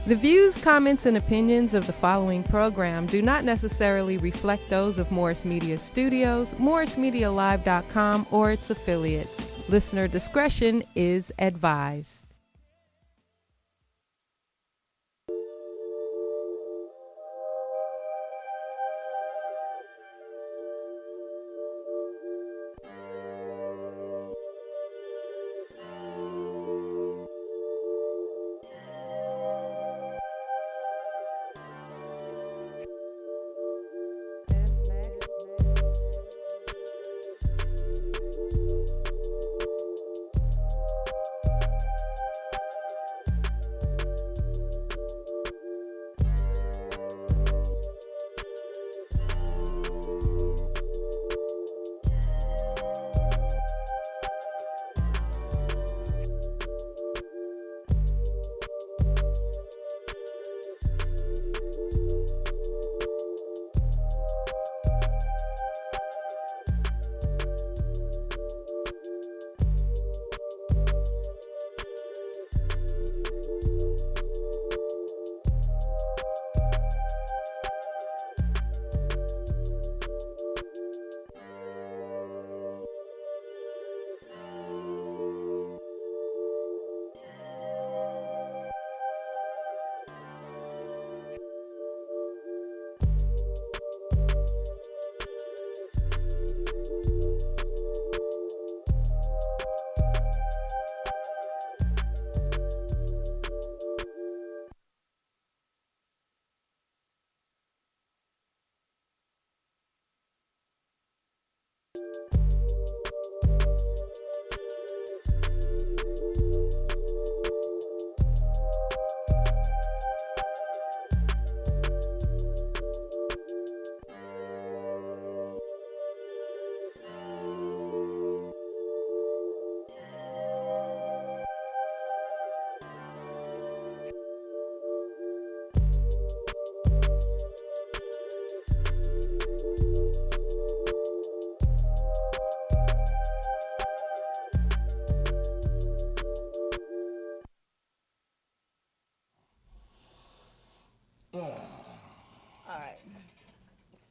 The views, comments, and opinions of the following program do not necessarily reflect those of Morris Media Studios, MorrisMediaLive.com, or its affiliates. Listener discretion is advised.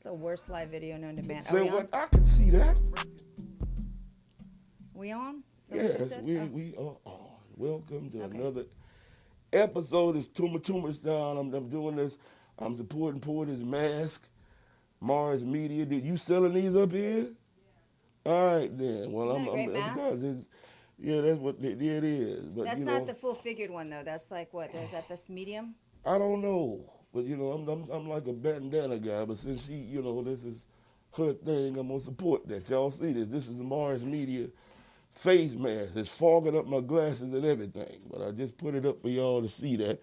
The worst live video known to man. Say what? I can see that. We on? Yes, we are on. Welcome to another episode. It's Toomer's down. I'm doing this. I'm supporting Porter's Mask, Mars Media. Did you selling these up here? Yeah. All right then. Well, Isn't that a great mask? Yeah, that's what it is. But that's not the full figured one though. That's like what? Is that this medium? I don't know. But, I'm like a bandana guy, but since she, this is her thing, I'm going to support that. Y'all see this. This is the Mars Media face mask. It's fogging up my glasses and everything, but I just put it up for y'all to see that.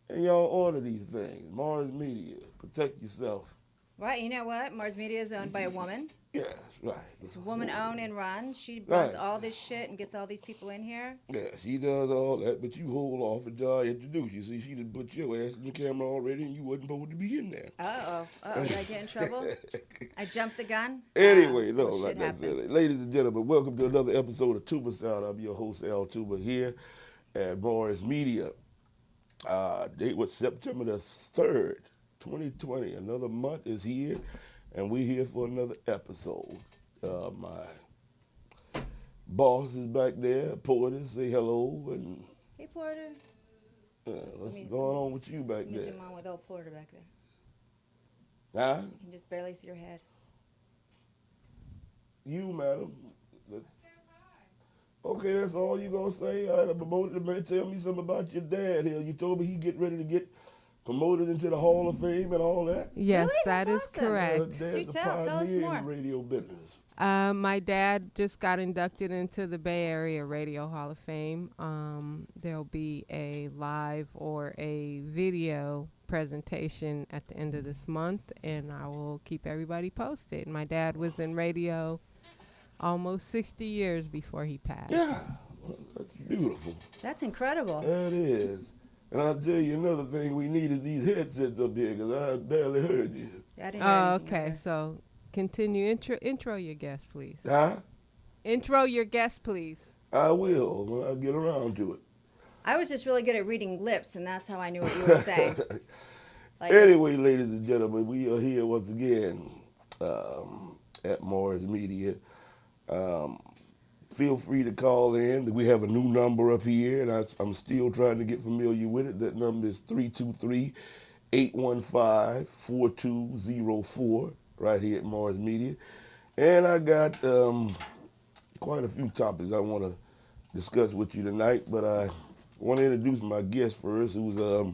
And y'all order these things. Mars Media. Protect yourself. Right. You know what? Mars Media is owned by a woman. Yes, right. It's woman-owned and run. She runs all this shit and gets all these people in here. Yeah, she does all that, but you hold off until I introduce you. See, she done put your ass in the camera already, and you wasn't supposed to be in there. Did I get in trouble? I jumped the gun? Anyway, no, not necessarily. Happens. Ladies and gentlemen, welcome to another episode of Toomer Sound. I'm your host, Al Toomer, here at Morris Media. Date was September the 3rd, 2020. Another month is here, and we're here for another episode. My boss is back there. Porter, say hello. And hey, Porter. What's going on with you back there? Zoom on with old Porter back there. Huh? You can just barely see your head. You, madam. Okay, that's all you gonna say? All right, I promoted the man. Tell me something about your dad here. You told me he get ready to get promoted into the Hall of Fame and all that? Yes, really? that is awesome. correct. Do tell us more. In the radio business. My dad just got inducted into the Bay Area Radio Hall of Fame. There'll be a live or a video presentation at the end of this month, and I will keep everybody posted. My dad was in radio almost 60 years before he passed. Yeah, well, that's beautiful. That's incredible. That is. And I'll tell you another thing, we needed these headsets up here because I barely heard you. I didn't hear okay, either. so continue. Intro your guest, please. Huh? Intro your guest, please. I will when I get around to it. I was just really good at reading lips, and that's how I knew what you were saying. Like, Anyway, ladies and gentlemen, we are here once again at Morris Media. Feel free to call in. We have a new number up here, and I'm still trying to get familiar with it. That number is 323-815-4204 right here at Morris Media. And I got quite a few topics I want to discuss with you tonight, but I want to introduce my guest first, who's a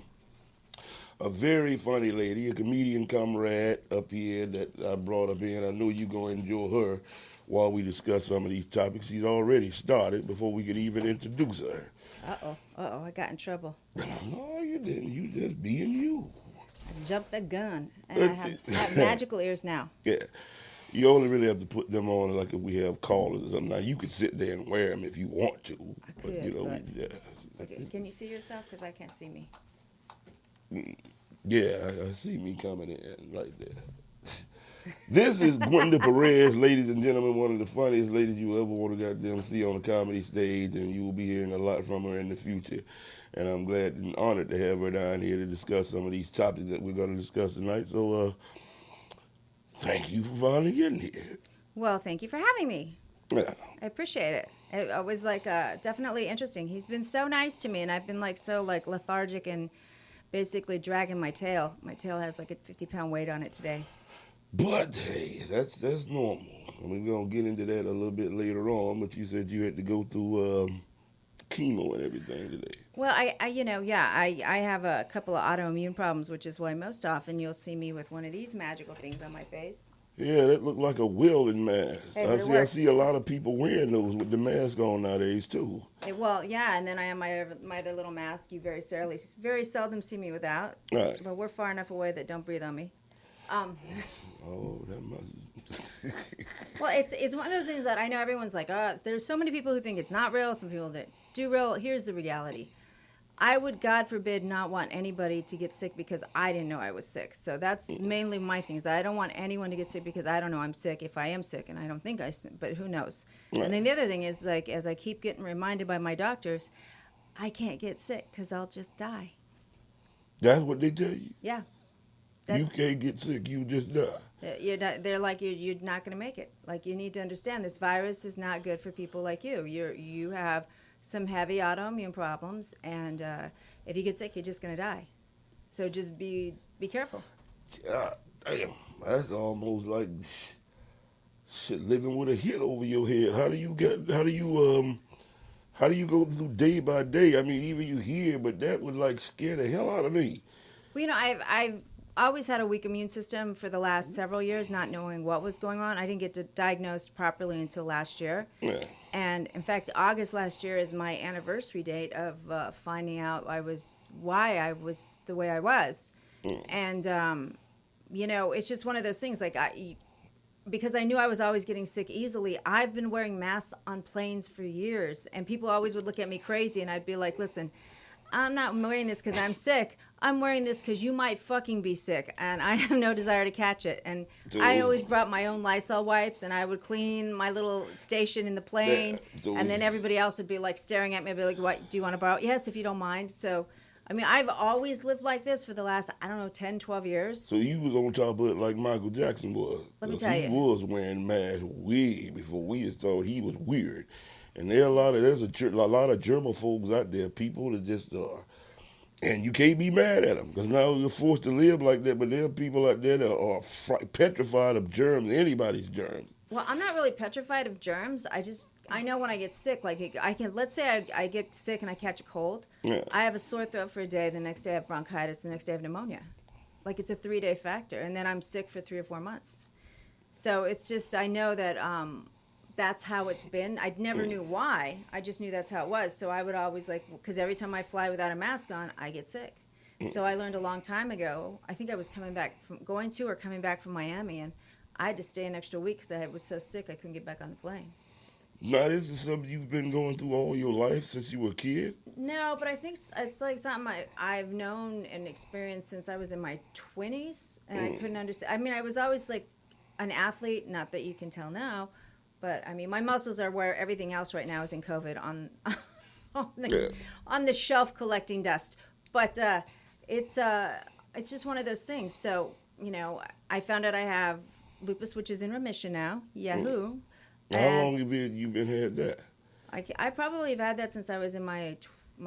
very funny lady, a comedian comrade up here that I brought up in. I know you're going to enjoy her while we discuss some of these topics. She's already started before we could even introduce her. I got in trouble. No, you didn't. You just being you. I jumped the gun, and I have magical ears now. Yeah. You only really have to put them on like if we have callers or something. Now, you could sit there and wear them if you want to. I could, but. Yeah. Okay, can you see yourself? Because I can't see me. Yeah, I see me coming in right there. This is Gwenda Perez, ladies and gentlemen, one of the funniest ladies you ever want to goddamn see on the comedy stage, and you will be hearing a lot from her in the future. And I'm glad and honored to have her down here to discuss some of these topics that we're going to discuss tonight. So, thank you for finally getting here. Well, thank you for having me. Yeah. I appreciate it. It was definitely interesting. He's been so nice to me, and I've been so lethargic and basically dragging my tail. My tail has like a 50-pound weight on it today. But hey, that's normal. I mean, we're gonna get into that a little bit later on. But you said you had to go through chemo and everything today. Well, I have a couple of autoimmune problems, which is why most often you'll see me with one of these magical things on my face. Yeah, that looked like a welding mask. Hey, I see a lot of people wearing those with the mask on nowadays too. Well, yeah, and then I have my other little mask. You very seldom see me without. Right. But we're far enough away that don't breathe on me. Oh, that must. Well, it's one of those things that I know everyone's like, there's so many people who think it's not real, some people that do real. Here's the reality. I would, God forbid, not want anybody to get sick because I didn't know I was sick. So that's mainly my thing. Is I don't want anyone to get sick because I don't know I'm sick if I am sick, and I don't think I'm sick, but who knows? Right. And then the other thing is, as I keep getting reminded by my doctors, I can't get sick because I'll just die. That's what they tell you? Yeah. You can't get sick, you just die. They're like, you're not going to make it. Like, you need to understand this virus is not good for people like you. You have some heavy autoimmune problems, and if you get sick, you're just going to die. So just be careful. God damn, that's almost like shit living with a hit over your head. How do you go through day by day? I mean, even you hear, but that would scare the hell out of me. Well, I've always had a weak immune system for the last several years, not knowing what was going on. I didn't get diagnosed properly until last year. Yeah. And in fact, August last year is my anniversary date of finding out why I was the way I was. And, it's just one of those things, because I knew I was always getting sick easily, I've been wearing masks on planes for years. And people always would look at me crazy, and I'd be like, listen, I'm not wearing this because I'm sick. I'm wearing this because you might fucking be sick, and I have no desire to catch it. And I always brought my own Lysol wipes, and I would clean my little station in the plane, and then everybody else would be staring at me, and be like, "What? Do you want to borrow?" Yes, if you don't mind. So, I mean, I've always lived like this for the last, 10, 12 years. So you was on top of it like Michael Jackson was. Let me tell you. He was wearing masks way before we thought he was weird. And there's a lot of germaphobes out there, people that just are. And you can't be mad at them because now you're forced to live like that. But there are people out there that are petrified of germs, anybody's germs. Well, I'm not really petrified of germs. I know when I get sick, let's say I get sick and I catch a cold. Yeah. I have a sore throat for a day. The next day I have bronchitis. The next day I have pneumonia. It's a 3-day factor. And then I'm sick for 3 or 4 months. So it's just, I know that that's how it's been. I never knew why. I just knew that's how it was. So I would always because every time I fly without a mask on, I get sick. So I learned a long time ago. I think I was coming back from Miami, and I had to stay an extra week because I was so sick I couldn't get back on the plane. Now, this is something you've been going through all your life since you were a kid? No, but I think it's something I've known and experienced since I was in my 20s, and I couldn't understand. I mean, I was always an athlete, not that you can tell now. But, I mean, my muscles are where everything else right now is in COVID. on the shelf collecting dust. But it's just one of those things. So, I found out I have lupus, which is in remission now. Yahoo! How long have you been had that? I probably have had that since I was in my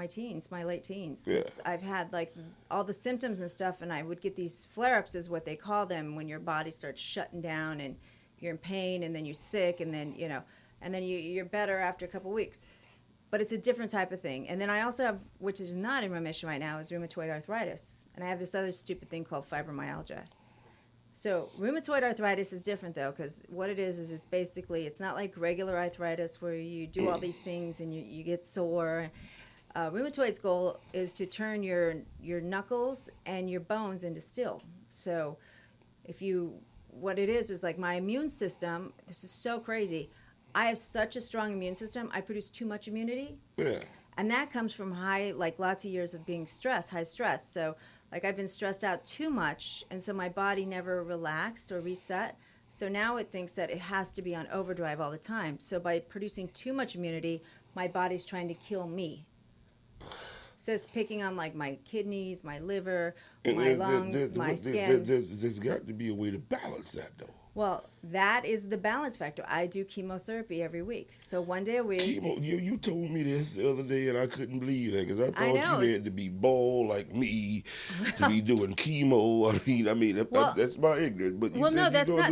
teens, my late teens. Yeah. I've had like all the symptoms and stuff, and I would get these flare-ups, is what they call them, when your body starts shutting down and you're in pain, and then you're sick, and then and then you're better after a couple weeks. But it's a different type of thing. And then I also have, which is not in remission right now, is rheumatoid arthritis, and I have this other stupid thing called fibromyalgia. So rheumatoid arthritis is different, though, because what it is it's basically, it's not like regular arthritis where you do all these things and you get sore. Rheumatoid's goal is to turn your knuckles and your bones into steel. So what it is like my immune system, this is so crazy. I have such a strong immune system, I produce too much immunity. Yeah. And that comes from lots of years of being high stress. So I've been stressed out too much, and so my body never relaxed or reset. So now it thinks that it has to be on overdrive all the time. So by producing too much immunity, my body's trying to kill me. So it's picking on my kidneys, my liver, my lungs, my skin. There's got to be a way to balance that, though. Well, that is the balance factor. I do chemotherapy every week. So one day a week. Chemo, you told me this the other day, and I couldn't believe that, because I thought you had to be bald like me to be doing chemo. That's my ignorance. But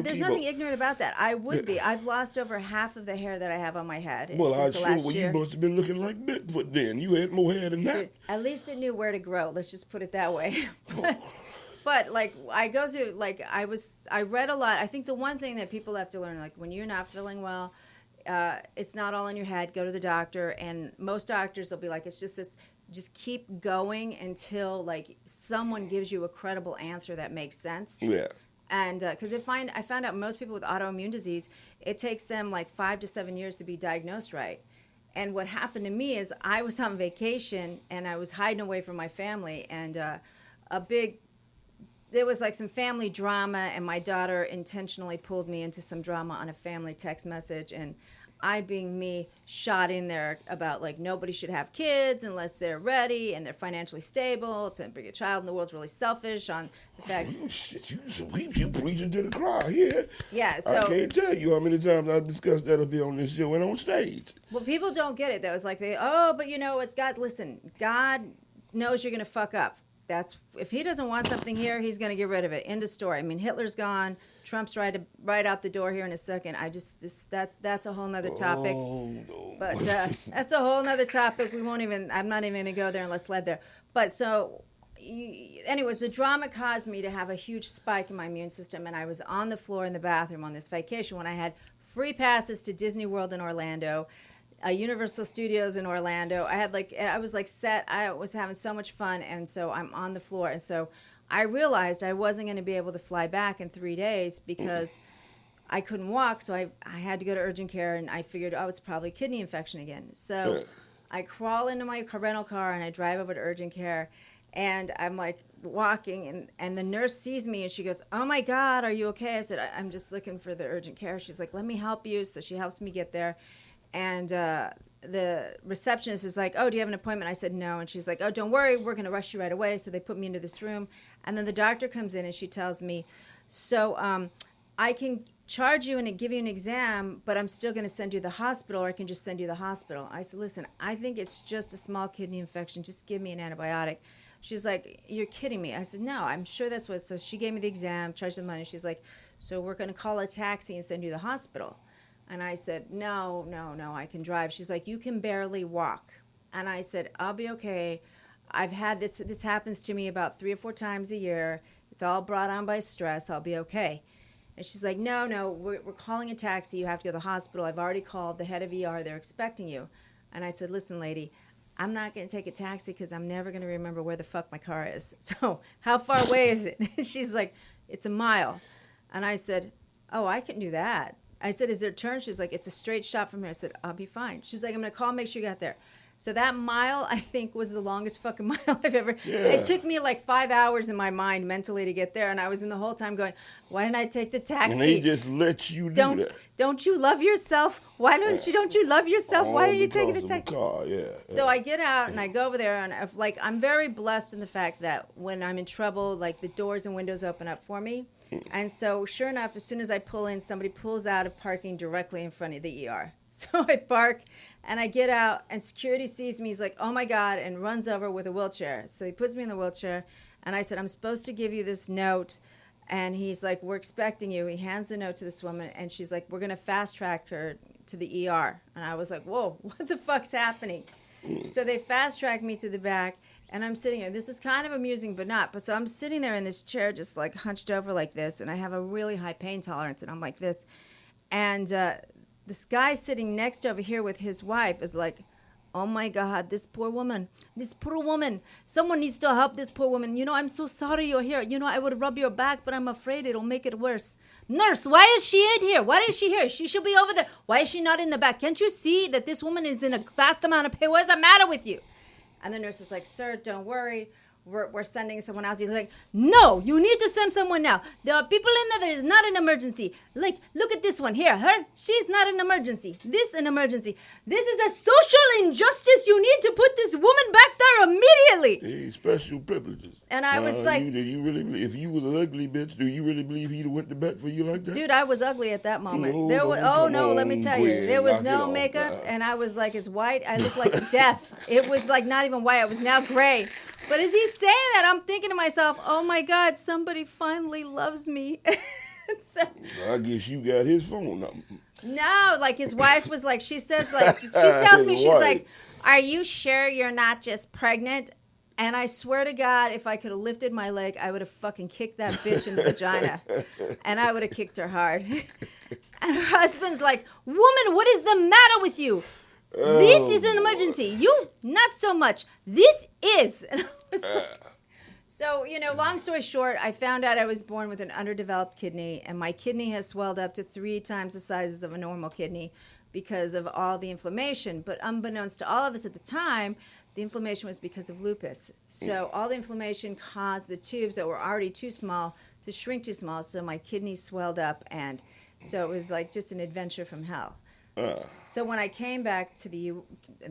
there's nothing ignorant about that. I would be. I've lost over half of the hair that I have on my head since the last year. You must have been looking like Bigfoot then. You had more hair than that. Dude, at least it knew where to grow. Let's just put it that way. But I go through, I read a lot. I think the one thing that people have to learn, when you're not feeling well, it's not all in your head. Go to the doctor, and most doctors will be like, it's just this, just keep going until someone gives you a credible answer that makes sense. Yeah. And because I found out most people with autoimmune disease, it takes them 5 to 7 years to be diagnosed right. And what happened to me is I was on vacation and I was hiding away from my family, and there was some family drama, and my daughter intentionally pulled me into some drama on a family text message, and I, being me, shot in there about nobody should have kids unless they're ready and they're financially stable. To bring a child in the world's really selfish on the fact. You preaching to the crowd here. Yeah, so I can't tell you how many times I've discussed that up here on this show and on stage. Well, people don't get it though. It's but it's God. Listen, God knows you're gonna fuck up. If he doesn't want something here, he's going to get rid of it. End of story. Hitler's gone. Trump's right out the door here in a second. That's a whole nother topic. Oh, no. But that's a whole nother topic. I'm not even going to go there unless led there. But anyways, the drama caused me to have a huge spike in my immune system, and I was on the floor in the bathroom on this vacation when I had free passes to Disney World in Orlando, Universal Studios in Orlando. I was set. I was having so much fun, and so I'm on the floor. And so I realized I wasn't going to be able to fly back in 3 days because I couldn't walk. So I had to go to urgent care, and I figured, it's probably kidney infection again. So I crawl into my rental car, and I drive over to urgent care, and I'm walking, and the nurse sees me, and she goes, "Oh my God, are you okay?" I said, "I'm just looking for the urgent care." She's like, "Let me help you." So she helps me get there. And the receptionist is like, "Oh, do you have an appointment?" I said, "No." And she's like, "Oh, don't worry, we're going to rush you right away." So they put me into this room. And then the doctor comes in, and she tells me, "So I can charge you and give you an exam, but I'm still going to send you to the hospital, or I can just send you to the hospital." I said, "Listen, I think it's just a small kidney infection. Just give me an antibiotic." She's like, "You're kidding me." I said, "No, I'm sure that's what." So she gave me the exam, charged the money. She's like, "So we're going to call a taxi and send you to the hospital." And I said, no, I can drive. She's like, "You can barely walk." And I said, "I'll be okay. I've had this happens to me about 3 or 4 times a year. It's all brought on by stress. I'll be okay." And she's like, no, we're calling a taxi. You have to go to the hospital. I've already called the head of ER. They're expecting you. And I said, "Listen, lady, I'm not going to take a taxi because I'm never going to remember where the fuck my car is. So how far away is it?" She's like, "It's a mile." And I said, "Oh, I can do that." I said, "Is there a turn?" She's like, "It's a straight shot from here." I said, "I'll be fine." She's like, "I'm going to call, make sure you got there." So that mile, I think, was the longest fucking mile I've ever. Yeah. It took me like 5 hours in my mind mentally to get there, and I was in the whole time going, "Why didn't I take the taxi?" And they just let you do that. Don't you love yourself? Why don't you love yourself? Why are you taking the taxi? Car, yeah. So I get out and I go over there, and I'm very blessed in the fact that when I'm in trouble, like the doors and windows open up for me. And so sure enough, as soon as I pull in, somebody pulls out of parking directly in front of the ER. So I park and I get out, and security sees me. He's like, "Oh my God," and runs over with a wheelchair. So he puts me in the wheelchair, and I said, "I'm supposed to give you this note." And he's like, "We're expecting you." He hands the note to this woman, and she's like, "We're going to fast track her to the ER." And I was like, "Whoa, what the fuck's happening?" So they fast tracked me to the back, and I'm sitting here. This is kind of amusing, but not. But so I'm sitting there in this chair, just like hunched over like this, and I have a really high pain tolerance, and I'm like this. And this guy sitting next over here with his wife is like, "Oh my God, this poor woman. Someone needs to help this poor woman. You know, I'm so sorry you're here. You know, I would rub your back, but I'm afraid it'll make it worse. Nurse, why is she in here? Why is she here? She should be over there. Why is she not in the back? Can't you see that this woman is in a vast amount of pain? What's the matter with you?" And the nurse is like, "Sir, don't worry. We're sending someone else." He's like, "No, you need to send someone now. There are people in there that is not an emergency. Like, look at this one here. Her, she's not an emergency. This an emergency. This is a social injustice. You need to put this woman back there immediately." Hey, special privileges. And I was like, you really believe, if you was an ugly bitch, do you really believe he'd have went to bat for you like that? dude, I was ugly at that moment. Let me tell you. There was no makeup, and I was like as white. I looked like death. It was like not even white. I was now gray. But as he's saying that, I'm thinking to myself, "Oh my God, somebody finally loves me." So, I guess you got his phone number. no, like his wife was like, she tells me, she's like, "Are you sure you're not just pregnant?" And I swear to God, if I could have lifted my leg, I would have fucking kicked that bitch in the vagina. And I would have kicked her hard. And her husband's like, "Woman, what is the matter with you? This is an emergency. You, not so much. This is." And I was like, so, you know, long story short, I found out I was born with an underdeveloped kidney, and my kidney has swelled up to 3 times the size of a normal kidney because of all the inflammation. But unbeknownst to all of us at the time, the inflammation was because of lupus. So all the inflammation caused the tubes that were already too small to shrink too small, so my kidney swelled up, and so it was like just an adventure from hell. So when I came back to the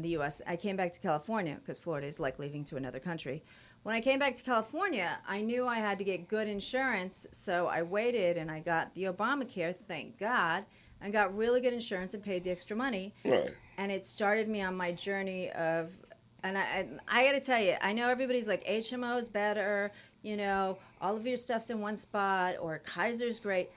U.S., I came back to California, because Florida is like leaving to another country. When I came back to California, I knew I had to get good insurance, so I waited and I got the Obamacare, thank God, and got really good insurance and paid the extra money. Right. And it started me on my journey of, and I got to tell you, I know everybody's like, HMO is better, you know, all of your stuff's in one spot, or Kaiser's great.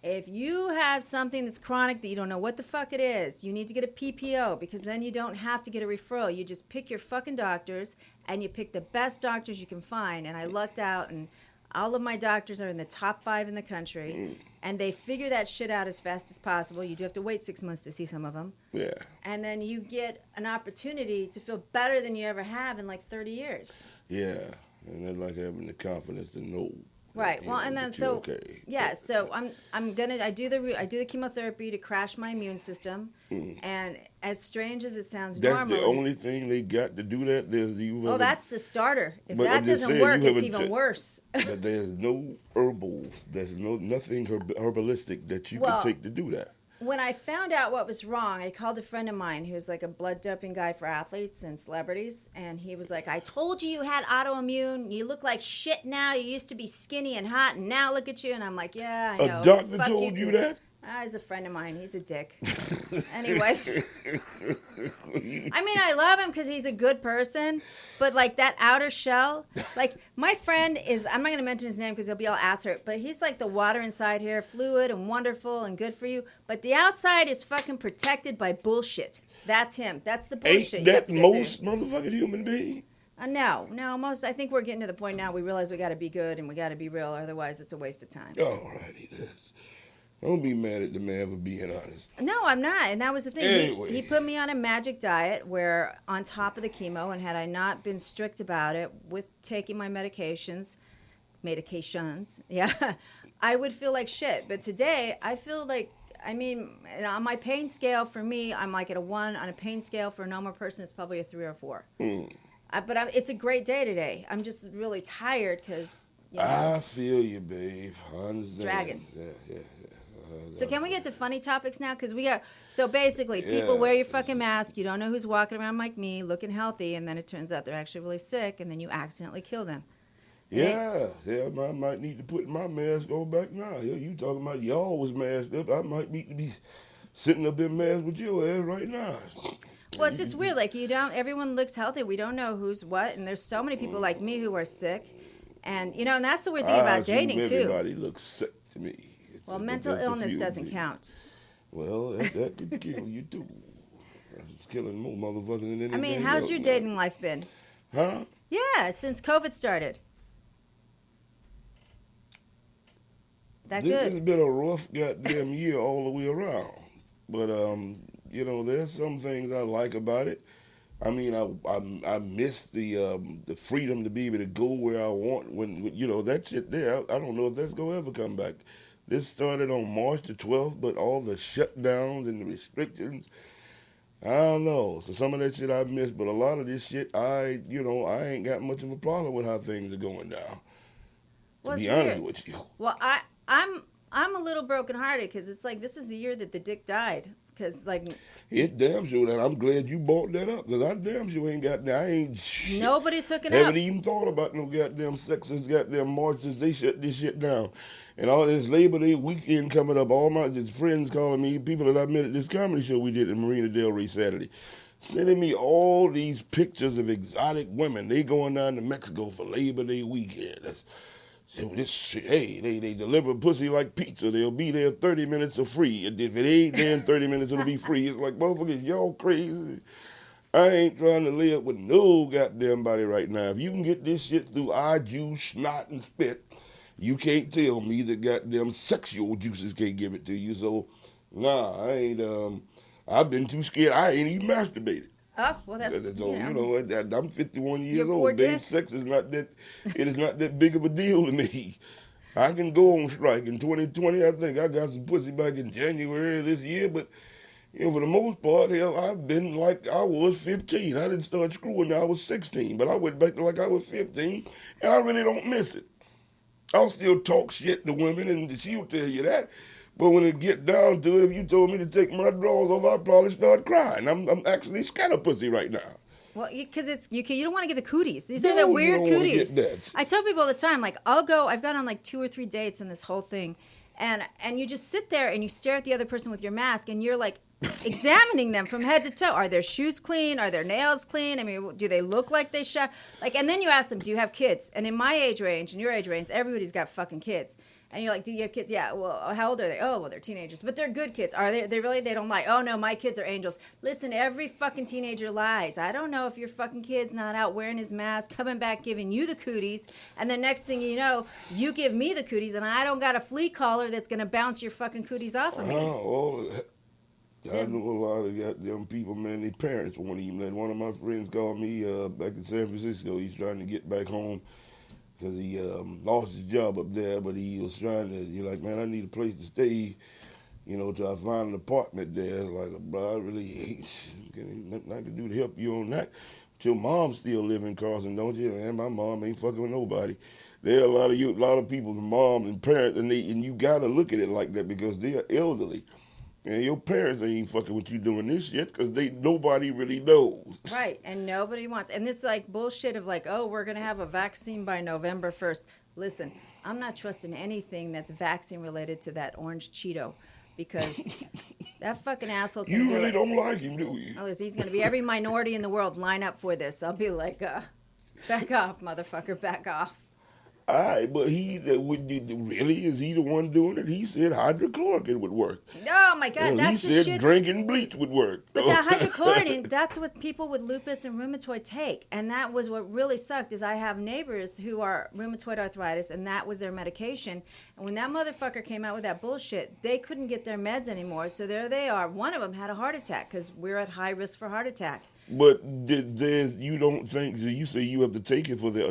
If you have something that's chronic that you don't know what the fuck it is, you need to get a PPO, because then you don't have to get a referral. You just pick your fucking doctors, and you pick the best doctors you can find. And I lucked out, and all of my doctors are in the top 5 in the country, and they figure that shit out as fast as possible. You do have to wait 6 months to see some of them. Yeah. And then you get an opportunity to feel better than you ever have in like 30 years. Yeah, and then like having the confidence to know. Right. Well, and then so okay. Yeah. So I do the chemotherapy to crash my immune system, and as strange as it sounds, that's normally, the only thing they got to do that. That's the starter. If that doesn't work, it's even worse. But there's no herbals. There's nothing herbalistic that you can take to do that. When I found out what was wrong, I called a friend of mine who's like a blood doping guy for athletes and celebrities, and he was like, "I told you had autoimmune. You look like shit now. You used to be skinny and hot, and now look at you." And I'm like, "Yeah, I know." A doctor told you that? He's a friend of mine. He's a dick. Anyways. I mean, I love him because he's a good person, but like that outer shell, like my friend is, I'm not going to mention his name because he'll be all ass hurt, but he's like the water inside here, fluid and wonderful and good for you, but the outside is fucking protected by bullshit. That's him. That's the bullshit. Ain't that most motherfucking human being? No, most. I think we're getting to the point now we realize we got to be good and we got to be real, otherwise it's a waste of time. All righty then. Don't be mad at the man for being honest. No, I'm not. And that was the thing. Anyway. He put me on a magic diet where on top of the chemo, and had I not been strict about it with taking my medications, yeah, I would feel like shit. But today, I feel like I mean, on my pain scale, for me, I'm like at a 1. On a pain scale for a normal person, it's probably a 3 or 4. It's a great day today. I'm just really tired because, I feel you, babe. I understand. Dragon. Yeah. So can we get to funny topics now? Because so basically, people wear your fucking mask. You don't know who's walking around like me, looking healthy, and then it turns out they're actually really sick, and then you accidentally kill them. Yeah, I might need to put my mask on back now. You talking about y'all was masked up. I might need to be sitting up in mask with your ass right now. Well, it's just weird. Like, everyone looks healthy. We don't know who's what, and there's so many people like me who are sick. And, and that's the weird thing about dating, too. Everybody looks sick to me. Well, mental illness doesn't count. Well, that could kill you, too. It's killing more motherfuckers than anything. I mean, how's your dating life been? Huh? Yeah, since COVID started. This good? Has been a rough goddamn year all the way around. But, there's some things I like about it. I mean, I miss the freedom to be able to go where I want when that shit there. I don't know if that's gonna ever come back. This started on March the 12th, but all the shutdowns and the restrictions, I don't know. So some of that shit I missed, but a lot of this shit, I ain't got much of a problem with how things are going now. To be honest with you. Well, I'm a little brokenhearted because it's like this is the year that the dick died. Because it damn sure that I'm glad you brought that up because I damn sure ain't got that. I ain't shit. Nobody's hooking up. Haven't even thought about no goddamn sexist goddamn marches. They shut this shit down. And all this Labor Day weekend coming up, all my friends calling me, people that I met at this comedy show we did in Marina Del Rey Saturday, sending me all these pictures of exotic women. They going down to Mexico for Labor Day weekend. This shit, hey, they deliver pussy like pizza. They'll be there 30 minutes for free. If it ain't there in 30 minutes, it'll be free. It's like, motherfuckers, y'all crazy. I ain't trying to lay up with no goddamn body right now. If you can get this shit through eye juice, snot, and spit, you can't tell me that goddamn sexual juices can't give it to you. So, nah, I ain't, I've been too scared. I ain't even masturbated. Oh, well, that's, I'm 51 years old, babe. Sex is not that, it is not that big of a deal to me. I can go on strike in 2020. I think I got some pussy back in January of this year, but, for the most part, hell, I've been like I was 15. I didn't start screwing till I was 16, but I went back to like I was 15, and I really don't miss it. I'll still talk shit to women, and she'll tell you that. But when it get down to it, if you told me to take my drawers off, I'd probably start crying. I'm actually scared of pussy right now. Well, because you don't want to get the cooties. These are the weird cooties. I tell people all the time, like, I've gone on like 2 or 3 dates in this whole thing, and you just sit there and you stare at the other person with your mask, and you're like examining them from head to toe. Are their shoes clean? Are their nails clean? I mean, do they look like they shower? Like, and then you ask them, do you have kids? And in my age range, and your age range, everybody's got fucking kids. And you're like, do you have kids? Yeah. Well, how old are they? Oh, well, they're teenagers. But they're good kids. Are they really? They don't lie. Oh, no, my kids are angels. Listen, every fucking teenager lies. I don't know if your fucking kid's not out wearing his mask, coming back giving you the cooties. And the next thing you know, you give me the cooties, and I don't got a flea collar that's going to bounce your fucking cooties off of me. I know a lot of goddamn people, man, their parents won't even let. One of my friends called me back in San Francisco. He's trying to get back home because he lost his job up there, but he was trying to, you're like, man, I need a place to stay, till I find an apartment there. Like, bro, I really ain't nothing I can do to help you on that. But your mom still live in Carson, don't you? Man, my mom ain't fucking with nobody. There are a lot of people's moms and parents, and you gotta look at it like that because they are elderly. And your parents ain't fucking with you doing this shit because nobody really knows. Right, and nobody wants. And this like bullshit of like, oh, we're going to have a vaccine by November 1st. Listen, I'm not trusting anything that's vaccine related to that orange Cheeto because that fucking asshole's going to be You really don't like him, do you? Oh, he's going to be every minority in the world line up for this. I'll be like, back off, motherfucker, back off. All right, but really, is he the one doing it? He said hydrochloroquine would work. Oh, my God, that's the shit. He said drinking bleach would work. But that hydrochloroquine, that's what people with lupus and rheumatoid take. And that was what really sucked is I have neighbors who are rheumatoid arthritis, and that was their medication. And when that motherfucker came out with that bullshit, they couldn't get their meds anymore. So there they are. One of them had a heart attack because we're at high risk for heart attack. But you don't think, you say you have to take it for the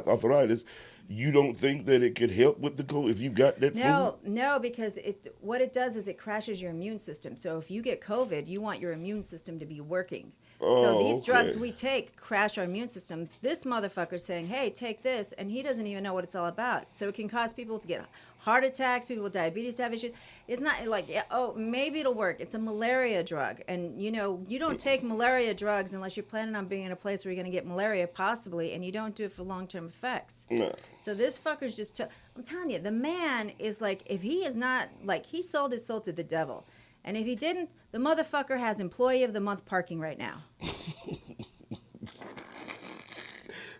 arthritis. you don't think that it could help with the cold if you got that food? No, because what it does is it crashes your immune system. So if you get COVID, you want your immune system to be working. So these drugs we take crash our immune system. This motherfucker's saying, hey, take this, and he doesn't even know what it's all about. So it can cause people to get heart attacks, people with diabetes to have issues. It's not like, oh, maybe it'll work. It's a malaria drug. And, you don't take malaria drugs unless you're planning on being in a place where you're going to get malaria, possibly, and you don't do it for long-term effects. No. So this fucker's just, I'm telling you, the man is like, if he is not, like, he sold his soul to the devil. And if he didn't, the motherfucker has Employee of the Month parking right now.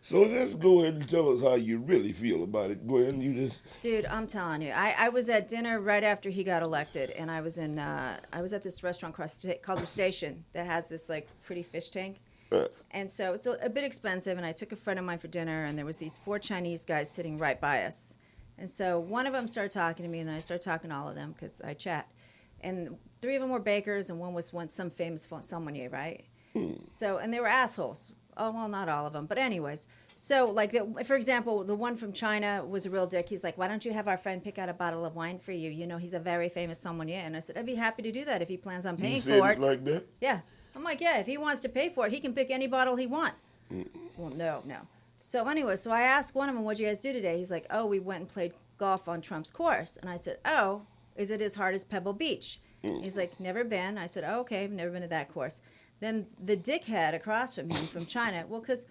So let's go ahead and tell us how you really feel about it, Gwen. Dude, I'm telling you, I was at dinner right after he got elected, and I was at this restaurant called The Station that has this like pretty fish tank. And so it's a bit expensive, and I took a friend of mine for dinner, and there was these 4 Chinese guys sitting right by us. And so one of them started talking to me, and then I started talking to all of them because I chat. And 3 of them were bakers, and one was some famous sommelier, right? So, and they were assholes. Oh, well, not all of them. But anyways, so, like, for example, the one from China was a real dick. He's like, why don't you have our friend pick out a bottle of wine for you? He's a very famous sommelier. And I said, I'd be happy to do that if he plans on paying for it. Like that? Yeah. I'm like, yeah, if he wants to pay for it, he can pick any bottle he wants. Well, no. So anyway, so I asked one of them, what'd you guys do today? He's like, oh, we went and played golf on Trump's course. And I said, oh, is it as hard as Pebble Beach? He's like, never been. I said, oh, okay, I've never been to that course. Then the dickhead across from him from China, well, because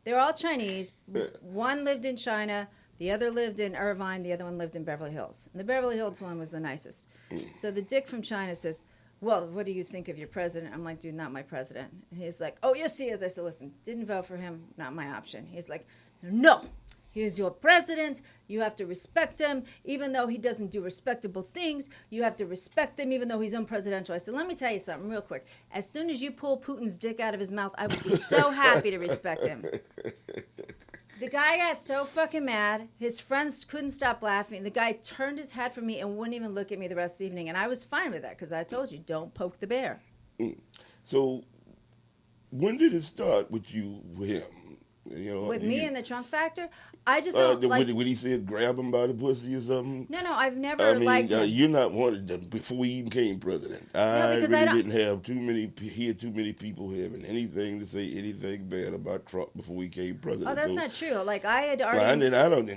they're all Chinese. One lived in China, the other lived in Irvine, the other one lived in Beverly Hills. And the Beverly Hills one was the nicest. So the dick from China says, well, what do you think of your president? I'm like, dude, not my president. And he's like, oh, yes, he is. I said, listen, didn't vote for him, not my option. He's like, no. He's your president. You have to respect him. Even though he doesn't do respectable things, you have to respect him even though he's unpresidential. I said, let me tell you something real quick. As soon as you pull Putin's dick out of his mouth, I would be so happy to respect him. The guy got so fucking mad. His friends couldn't stop laughing. The guy turned his head from me and wouldn't even look at me the rest of the evening. And I was fine with that because I told you, don't poke the bear. So when did it start with you with him? With me and the Trump factor? I just don't like... When he said grab him by the pussy or something? No, I've never liked him. You're not one of them before he even became president. I didn't have too many people having anything to say anything bad about Trump before he became president. Oh, that's not true. Like, I had already...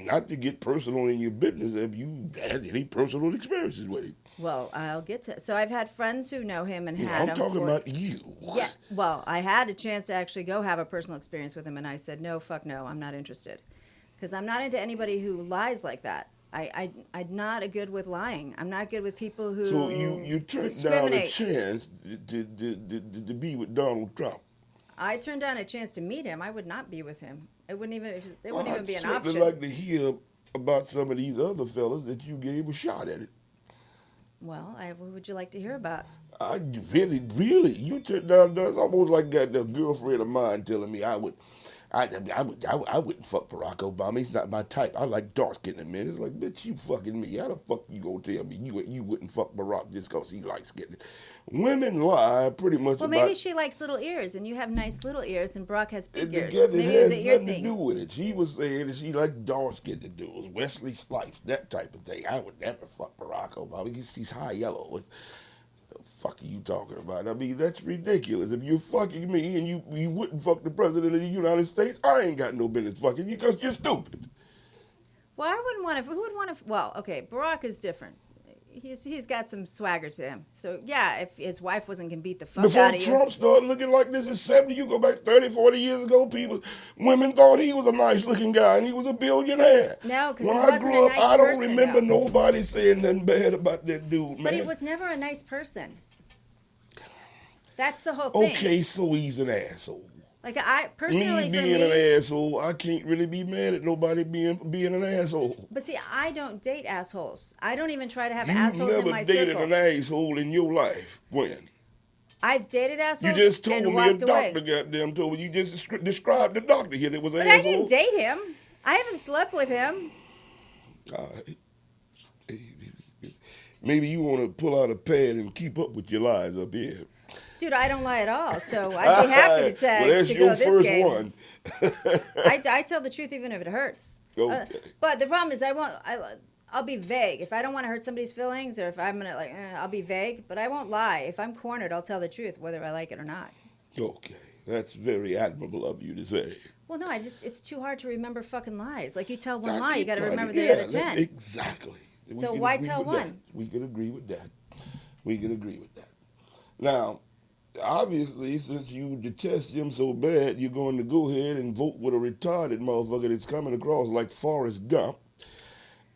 Not to get personal in your business, have you had any personal experiences with him? Well, I'll get to... So I've had friends who know him and had him. I'm talking about you. Yeah, well, I had a chance to actually go have a personal experience with him, and I said, no, fuck no, I'm not interested. Because I'm not into anybody who lies like that. I'm not good with lying. I'm not good with people who you turned down a chance to be with Donald Trump. I turned down a chance to meet him. I would not be with him. It wouldn't even be an option. I'd like to hear about some of these other fellas that you gave a shot at it. Well, what would you like to hear about? I really, you turned down. That's almost like that girlfriend of mine telling me I wouldn't fuck Barack Obama. He's not my type. I like dark-skinned men. It's like, bitch, you fucking me. How the fuck you gonna tell me you wouldn't fuck Barack just because he likes skinned? Women lie pretty much. Well, maybe she likes little ears, and you have nice little ears, and Barack has big ears. Maybe it has nothing to do with it. She was saying that she liked dark-skinned dudes, Wesley Snipes, that type of thing. I would never fuck Barack Obama. He's high yellow. What the fuck are you talking about? I mean, that's ridiculous. If you're fucking me and you wouldn't fuck the president of the United States, I ain't got no business fucking you because you're stupid. Well, I wouldn't want to. Who would want to? Well, okay, Barack is different. He's got some swagger to him. So, yeah, if his wife wasn't going to beat the fuck out of you. Before Trump started looking like this in 70, you go back 30, 40 years ago, women thought he was a nice-looking guy, and he was a billionaire. No, because he wasn't a nice person. I don't remember nobody saying nothing bad about that dude, man. But he was never a nice person. That's the whole thing. Okay, so he's an asshole. Like, I personally, me being an asshole, I can't really be mad at nobody being an asshole. But see, I don't date assholes. I don't even try to have assholes in my circle. You never dated an asshole in your life, Gwen. I've dated assholes. You just told me a doctor away. goddamn told me. You just described the doctor here that was an asshole. But I didn't date him. I haven't slept with him. All right. Maybe you want to pull out a pad and keep up with your lies up here. Dude, I don't lie at all, so I'd be happy to well, that's to your go this first game. One. I tell the truth even if it hurts. Okay. But the problem is I'll be vague. If I don't want to hurt somebody's feelings, or if I'm going to, I'll be vague, but I won't lie. If I'm cornered, I'll tell the truth, whether I like it or not. Okay. That's very admirable of you to say. Well, no, it's too hard to remember fucking lies. Like, you tell one I lie, you keep got to trying remember to- the yeah, other 10. Exactly. So can why agree tell with that. one? We can agree with that. We can agree with that. Now, obviously, since you detest him so bad, you're going to go ahead and vote with a retarded motherfucker that's coming across like Forrest Gump.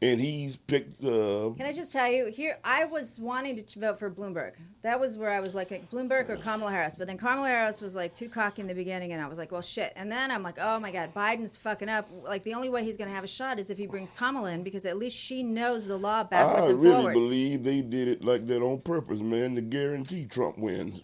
And he's picked... Can I just tell you, here, I was wanting to vote for Bloomberg. That was where I was like Bloomberg or Kamala Harris. But then Kamala Harris was like too cocky in the beginning, and I was like, well, shit. And then I'm like, oh, my God, Biden's fucking up. Like, the only way he's going to have a shot is if he brings Kamala in, because at least she knows the law backwards and I really forwards. believe they did it like that on purpose, man, to guarantee Trump wins.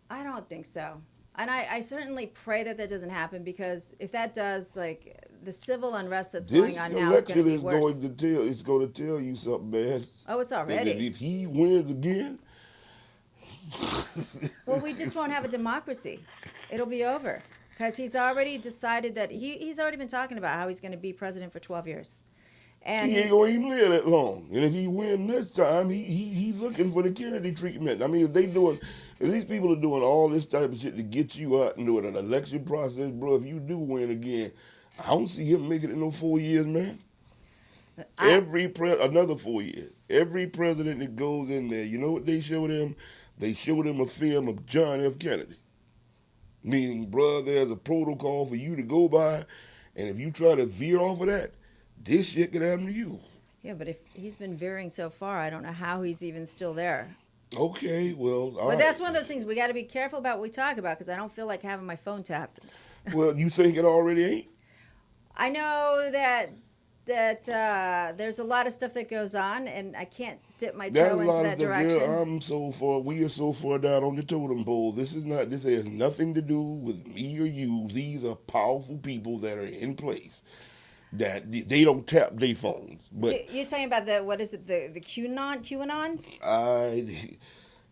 I don't think so. And I certainly pray that doesn't happen, because if that does, like, the civil unrest that's going on now is going to be worse. It's going to tell you something bad. Oh, it's already. If he wins again... Well, we just won't have a democracy. It'll be over. Because he's already decided that he's already been talking about how he's going to be president for 12 years. And he ain't going to even live that long. And if he wins this time, he's looking for the Kennedy treatment. I mean, if these people are doing all this type of shit to get you out and doing an election process, bro, if you do win again, I don't see him making it no 4 years, man. Another 4 years. Every president that goes in there, you know what they showed him? They showed him a film of John F. Kennedy. Meaning, bro, there's a protocol for you to go by, and if you try to veer off of that, this shit could happen to you. Yeah, but if he's been veering so far, I don't know how he's even still there. Okay, well, But that's one of those things we got to be careful about what we talk about, because I don't feel like having my phone tapped. Well, you think it already ain't? I know that there's a lot of stuff that goes on, and I can't dip my toe into that direction. We are so far down on the totem pole. This has nothing to do with me or you. These are powerful people that are in place. That they don't tap their phones. But so you're talking about the QAnons?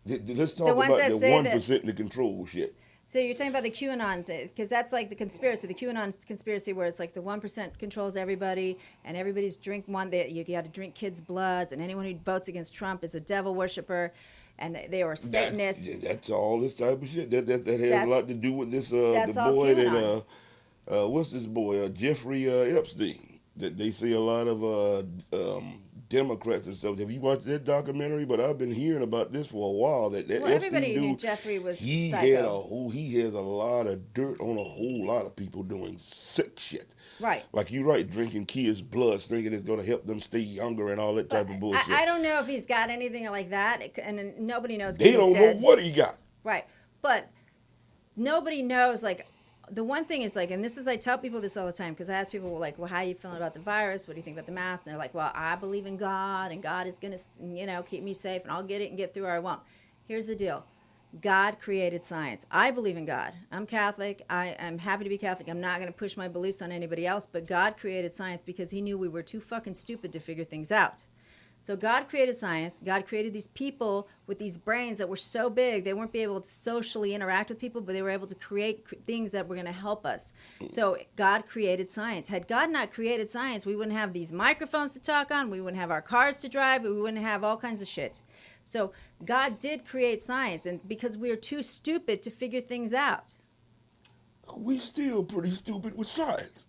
Let's talk about the 1% that control shit. So you're talking about the QAnon thing, because that's like the conspiracy, the QAnon conspiracy, where it's like the 1% controls everybody, and everybody's you got to drink kids' bloods, and anyone who votes against Trump is a devil worshiper, and they were Satanists. That's all this type of shit. That has a lot to do with this that's the boy that what's this boy Jeffrey Epstein. That they say a lot of Democrats and stuff. Have you watched that documentary? But I've been hearing about this for a while. That everybody knew Jeffrey was psycho. He has a lot of dirt on a whole lot of people doing sick shit. Right. Like you're right, drinking kids' blood, thinking it's going to help them stay younger and all that type of bullshit. I don't know if he's got anything like that, and nobody knows. They don't know what he got. Right. But nobody knows, like, the one thing is, like, and I tell people this all the time, because I ask people, like, well, how are you feeling about the virus? What do you think about the mask? And they're like, well, I believe in God, and God is going to, keep me safe, and I'll get it and get through, or I won't. Here's the deal. God created science. I believe in God. I'm Catholic. I'm happy to be Catholic. I'm not going to push my beliefs on anybody else, but God created science because he knew we were too fucking stupid to figure things out. So God created science. God created these people with these brains that were so big, they weren't able to socially interact with people, but they were able to create things that were going to help us. So God created science. Had God not created science, we wouldn't have these microphones to talk on. We wouldn't have our cars to drive. We wouldn't have all kinds of shit. So God did create science, and because we are too stupid to figure things out. We still pretty stupid with science.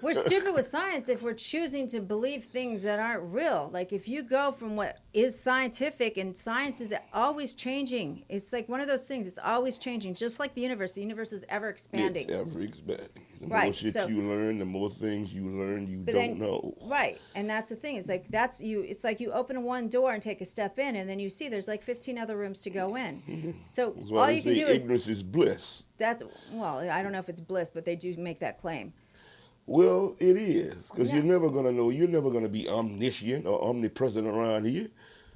We're stupid with science if we're choosing to believe things that aren't real. Like, if you go from what is scientific, and science is always changing. It's like one of those things. It's always changing, just like the universe. The universe is ever expanding. It's ever expanding. The right. more shit you learn, the more things you learn you don't know. Right. And that's the thing. It's like it's like you open one door and take a step in, and then you see there's like 15 other rooms to go in. Mm-hmm. So all you can do is ignorance is bliss. Well, I don't know if it's bliss, but they do make that claim. Well, it is, because you're never going to know. You're never going to be omniscient or omnipresent around here.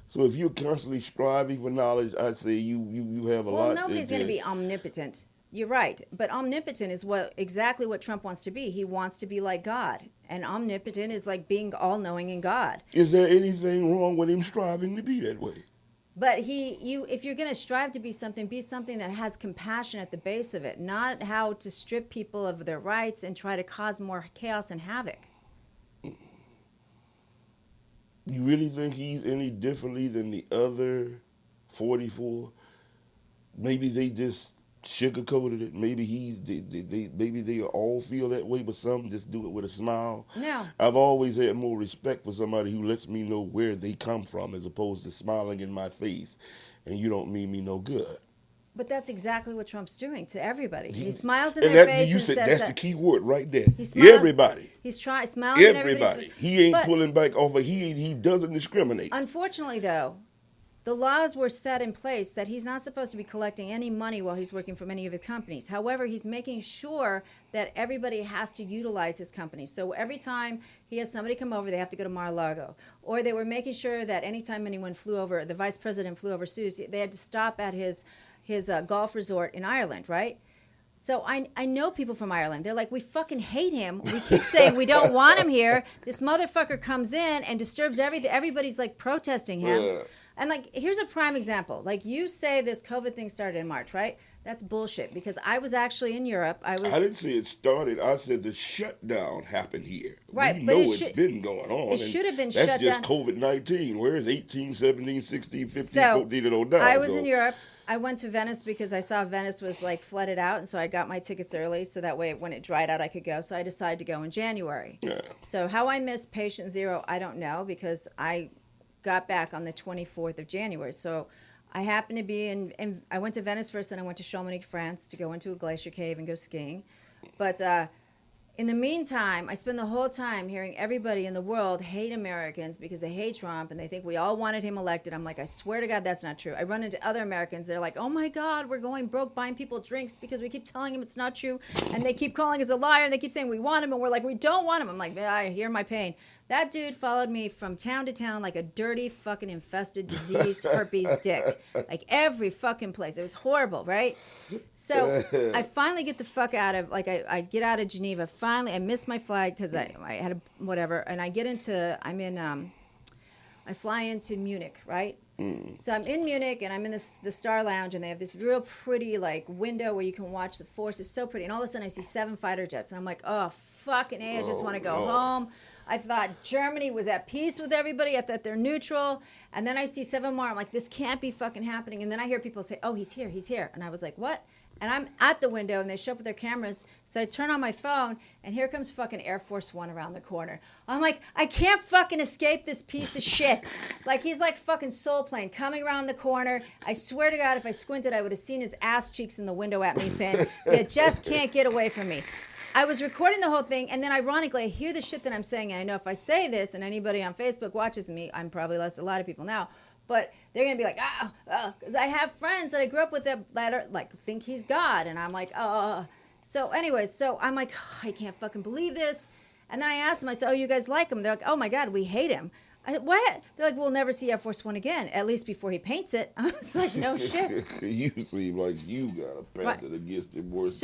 So if you're constantly striving for knowledge, I'd say you have a lot. Well, nobody's going to be omnipotent. You're right. But omnipotent is exactly what Trump wants to be. He wants to be like God. And omnipotent is like being all-knowing in God. Is there anything wrong with him striving to be that way? But if you're going to strive to be something that has compassion at the base of it, not how to strip people of their rights and try to cause more chaos and havoc. You really think he's any differently than the other 44? Maybe they just sugarcoated it. Maybe maybe they all feel that way, but some just do it with a smile. No. I've always had more respect for somebody who lets me know where they come from, as opposed to smiling in my face, and you don't mean me no good. But that's exactly what Trump's doing to everybody. He smiles in their face and says that's that the key word right there. Everybody. He's smiling in everybody. He ain't pulling back off of. He doesn't discriminate. Unfortunately, though, the laws were set in place that he's not supposed to be collecting any money while he's working for any of his companies. However, he's making sure that everybody has to utilize his company. So every time he has somebody come over, they have to go to Mar-a-Lago. Or they were making sure that anytime anyone flew over, the vice president flew overseas, they had to stop at his golf resort in Ireland, right? So I know people from Ireland. They're like, we fucking hate him. We keep saying we don't want him here. This motherfucker comes in and disturbs everything. Everybody's like protesting him. Yeah. And like, here's a prime example. Like you say this COVID thing started in March, right? That's bullshit because I was actually in Europe. I didn't say it started. I said the shutdown happened here. Right. We know it's been going on. It should have been shut down. That's just COVID-19. Where's 18, 17, 16, 15, 14 that don't die? I was in Europe. I went to Venice because I saw Venice was like flooded out, and so I got my tickets early so that way when it dried out I could go. So I decided to go in January. Yeah. So how I missed patient zero, I don't know because I got back on the 24th of January. So I happened to be in I went to Venice first, and I went to Chamonix, France to go into a glacier cave and go skiing. But in the meantime, I spend the whole time hearing everybody in the world hate Americans because they hate Trump and they think we all wanted him elected. I'm like, I swear to God, that's not true. I run into other Americans. They're like, oh my God, we're going broke buying people drinks because we keep telling him it's not true. And they keep calling us a liar and they keep saying we want him. And we're like, we don't want him. I'm like, I hear my pain. That dude followed me from town to town like a dirty, fucking infested, diseased herpes dick. Like every fucking place. It was horrible, right? So I finally get the fuck out of, like I get out of Geneva. Finally, I missed my flight because I had a whatever. And I fly into Munich, right? So I'm in Munich and I'm in the Star Lounge and they have this real pretty like window where you can watch the force. It's so pretty. And all of a sudden I see 7 fighter jets and I'm like, oh, fucking A, I just want to go home. I thought Germany was at peace with everybody. I thought they're neutral. And then I see 7 more. I'm like, this can't be fucking happening. And then I hear people say, oh, he's here. And I was like, what? And I'm at the window, and they show up with their cameras. So I turn on my phone, and here comes fucking Air Force One around the corner. I'm like, I can't fucking escape this piece of shit. Like, he's like fucking Soul Plane coming around the corner. I swear to God, if I squinted, I would have seen his ass cheeks in the window at me saying, you just can't get away from me. I was recording the whole thing, and then ironically, I hear the shit that I'm saying, and I know if I say this, and anybody on Facebook watches me, I'm probably lost a lot of people now, but they're going to be like, because I have friends that I grew up with that are, like, think he's God, and I'm like, So anyways, so I'm like, I can't fucking believe this, and then I asked them, I said, oh, you guys like him? They're like, oh my God, we hate him. I said, what? They're like, we'll never see Air Force One again, at least before he paints it. I was like, no shit. You seem like you got a patent against him worse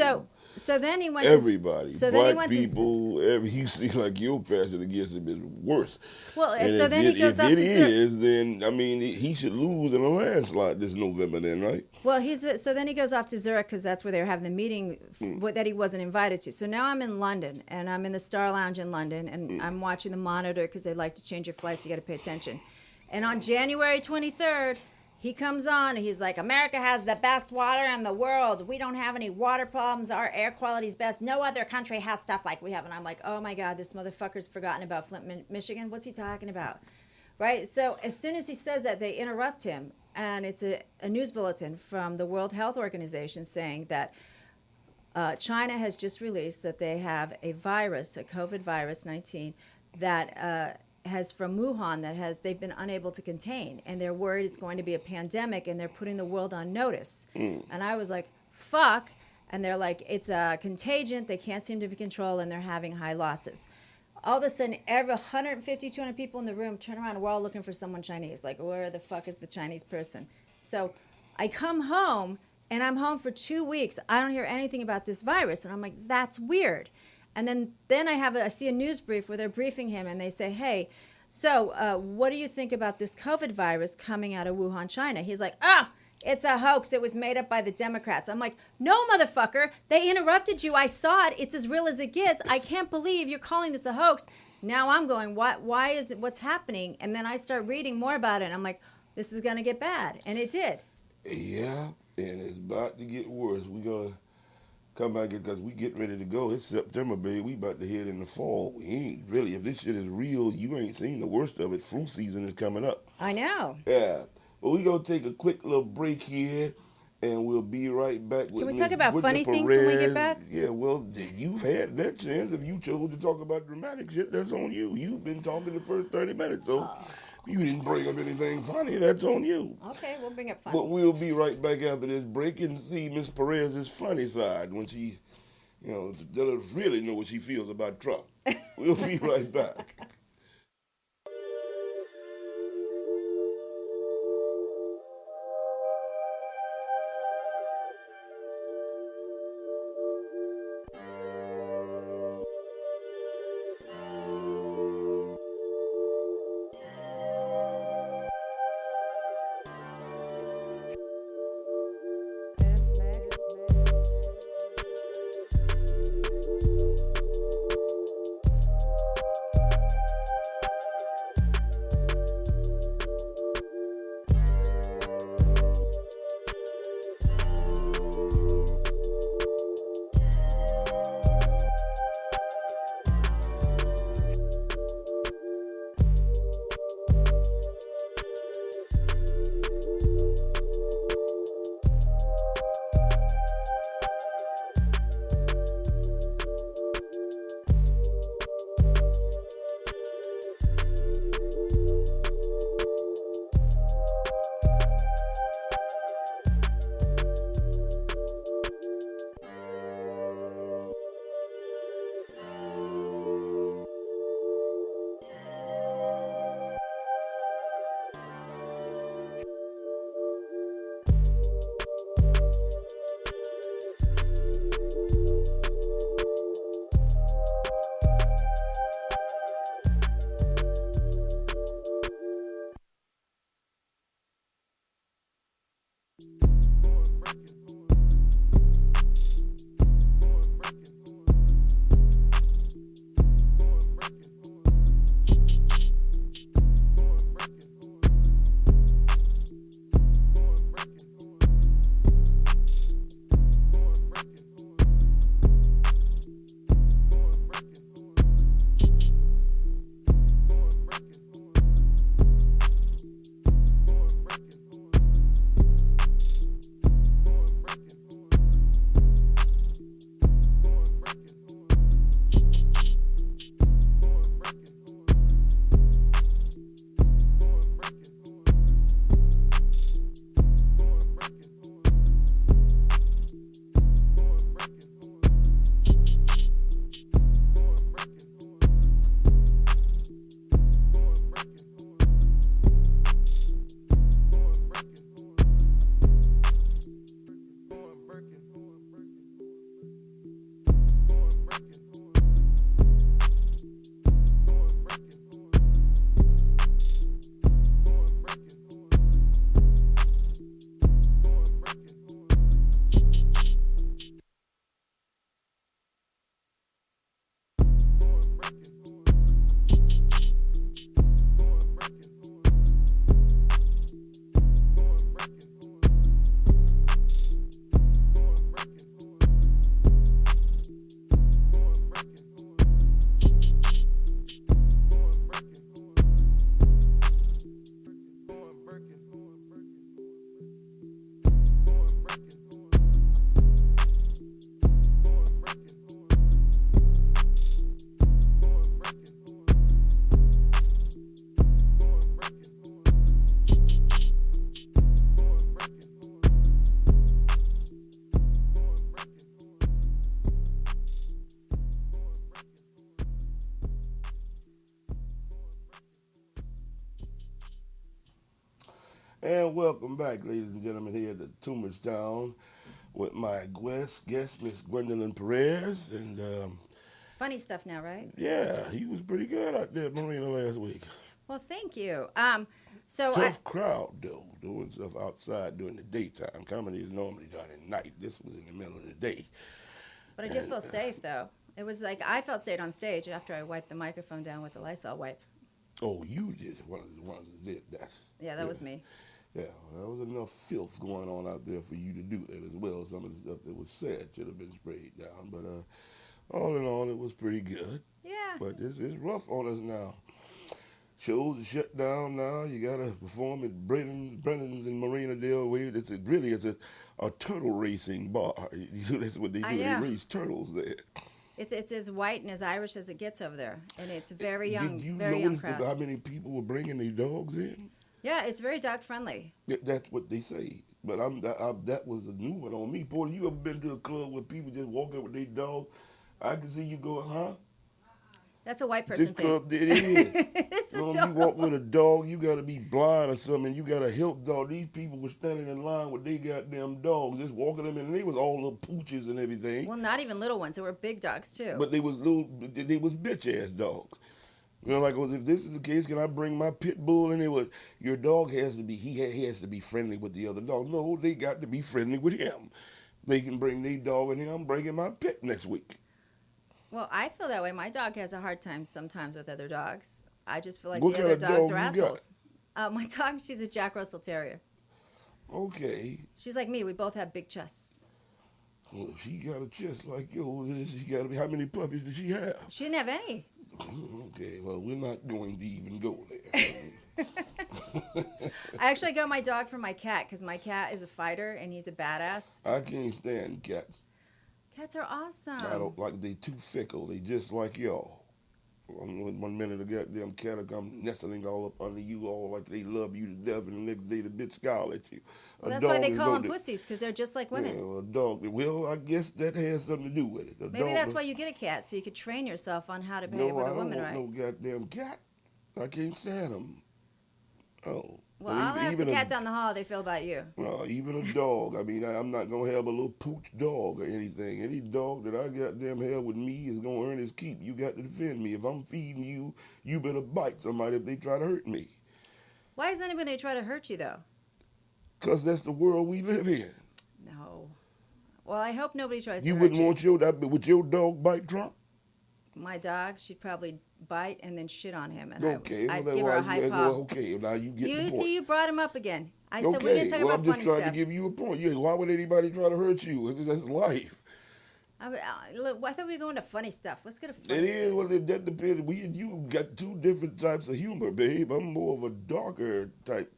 So then he went everybody, to... Black people, you see like your passion against him is worse. Well, and so then he goes up to... If it is, then, I mean, he should lose in a landslide this November then, right? Well, so then he goes off to Zurich because that's where they were having the meeting that he wasn't invited to. So now I'm in London, and I'm in the Star Lounge in London, and I'm watching the monitor because they like to change your flights. You got to pay attention. And on January 23rd... he comes on and he's like, America has the best water in the world. We don't have any water problems. Our air quality is best. No other country has stuff like we have. And I'm like, oh my God, this motherfucker's forgotten about Flint, Michigan. What's he talking about? Right? So as soon as he says that, they interrupt him. And it's a news bulletin from the World Health Organization saying that China has just released that they have a virus, a COVID virus 19, that has from Wuhan they've been unable to contain, and they're worried it's going to be a pandemic, and they're putting the world on notice. And I was like, fuck. And they're like, it's a contagion. They can't seem to be controlled, and they're having high losses. All of a sudden, every 150, 200 people in the room turn around, and we're all looking for someone Chinese. Like, where the fuck is the Chinese person? So I come home, and I'm home for 2 weeks. I don't hear anything about this virus. And I'm like, that's weird. And then I see a news brief where they're briefing him, and they say, hey, So, what do you think about this COVID virus coming out of Wuhan, China? He's like, it's a hoax. It was made up by the Democrats. I'm like, no, motherfucker. They interrupted you. I saw it. It's as real as it gets. I can't believe you're calling this a hoax. Now I'm going, what? Why is it? What's happening? And then I start reading more about it. And I'm like, this is going to get bad. And it did. Yeah, and it's about to get worse. We're going to come back because we get ready to go. It's September, baby. We about to head in the fall. We ain't really, if this shit is real, you ain't seen the worst of it. Flu season is coming up. I know. Yeah. Well, we're going to take a quick little break here, and we'll be right back with Can we Ms. talk about Gwenda funny things when we get Perez. back? Yeah, well, you've had that chance. If you chose to talk about dramatic shit, that's on you. You've been talking the first 30 minutes, so if you didn't bring up anything funny, that's on you. Okay, we'll bring up fun. But we'll be right back after this break and see Miss Perez's funny side when she, let us really know what she feels about Trump. We'll be right back. And welcome back, ladies and gentlemen, here at the Toomerstown with my guest, Miss Gwenda Perez. And Funny stuff now, right? yeah, he was pretty good out there at Marina last week. Well, thank you. Tough crowd, though, doing stuff outside during the daytime. Comedy is normally done at night. This was in the middle of the day. But I did feel safe, though. It was like I felt safe on stage after I wiped the microphone down with the Lysol wipe. Oh, you just one of the ones that did that. Yeah, that was me. Yeah, well, there was enough filth going on out there for you to do that as well. Some of the stuff that was said should have been sprayed down. But all in all, it was pretty good. Yeah. But it's rough on us now. Shows are shut down now. You got to perform at Brennan's in Marina Del Rey. It's a turtle racing bar. That's what they do. They race turtles there. It's as white and as Irish as it gets over there, and it's very young, Did you very young notice crowd. how many people were bringing their dogs in? Yeah, it's very dog friendly. That's what they say. But that was a new one on me. Boy, you ever been to a club where people just walking with their dog? I can see you going, huh? That's a white person This thing. club, it is. It's a You dog. walk with a dog, you got to be blind or something. You got to help dog. These people were standing in line with their goddamn dogs, just walking them in. And they was all little pooches and everything. Well, not even little ones. There were big dogs too. But they was bitch ass dogs. You know, like, well, if this is the case, can I bring my pit bull? And your dog has to be, he has to be friendly with the other dog. No, they got to be friendly with him. They can bring their dog in here. I'm bringing my pet next week. Well, I feel that way. My dog has a hard time sometimes with other dogs. I just feel like What the kind other of dogs dog are you got? assholes. My dog, she's a Jack Russell Terrier. Okay. She's like me. We both have big chests. Well, if she got a chest like yours, she got to be, how many puppies does she have? She didn't have any. Okay, well, we're not going to even go there. I actually got my dog from my cat because my cat is a fighter and he's a badass. I can't stand cats. Cats are awesome. I don't like, they too fickle. They just like y'all. One minute a goddamn cat will come nestling all up under you, all like they love you to death, and the next day the bitch scowl at you. Well, that's why they call them pussies, because they're just like women. Yeah, a dog. Well, I guess that has something to do with it. Maybe that's why you get a cat, so you could train yourself on how to behave with a woman, right? No, I don't want no goddamn cat. I can't stand them. Oh. Well, I'll ask the cat down the hall how they feel about you. Even a dog. I mean, I'm not going to have a little pooch dog or anything. Any dog that I goddamn have with me is going to earn his keep. You got to defend me. If I'm feeding you, you better bite somebody if they try to hurt me. Why is anybody try to hurt you, though? Because that's the world we live in. No. Well, I hope nobody tries to You hurt wouldn't you. want would your dog bite Trump? My dog, she'd probably bite and then shit on him, and Okay, I'd well, give her a high paw. Okay, now you get the You point. see, you brought him up again. I said Okay, we're going to talk well, about I'm just funny trying stuff. to give you a point. Yeah, why would anybody try to hurt you? That's life. Look, I thought we were going to funny stuff. Let's get to funny It stuff. is. Well, that depends. We and you got two different types of humor, babe. I'm more of a darker type,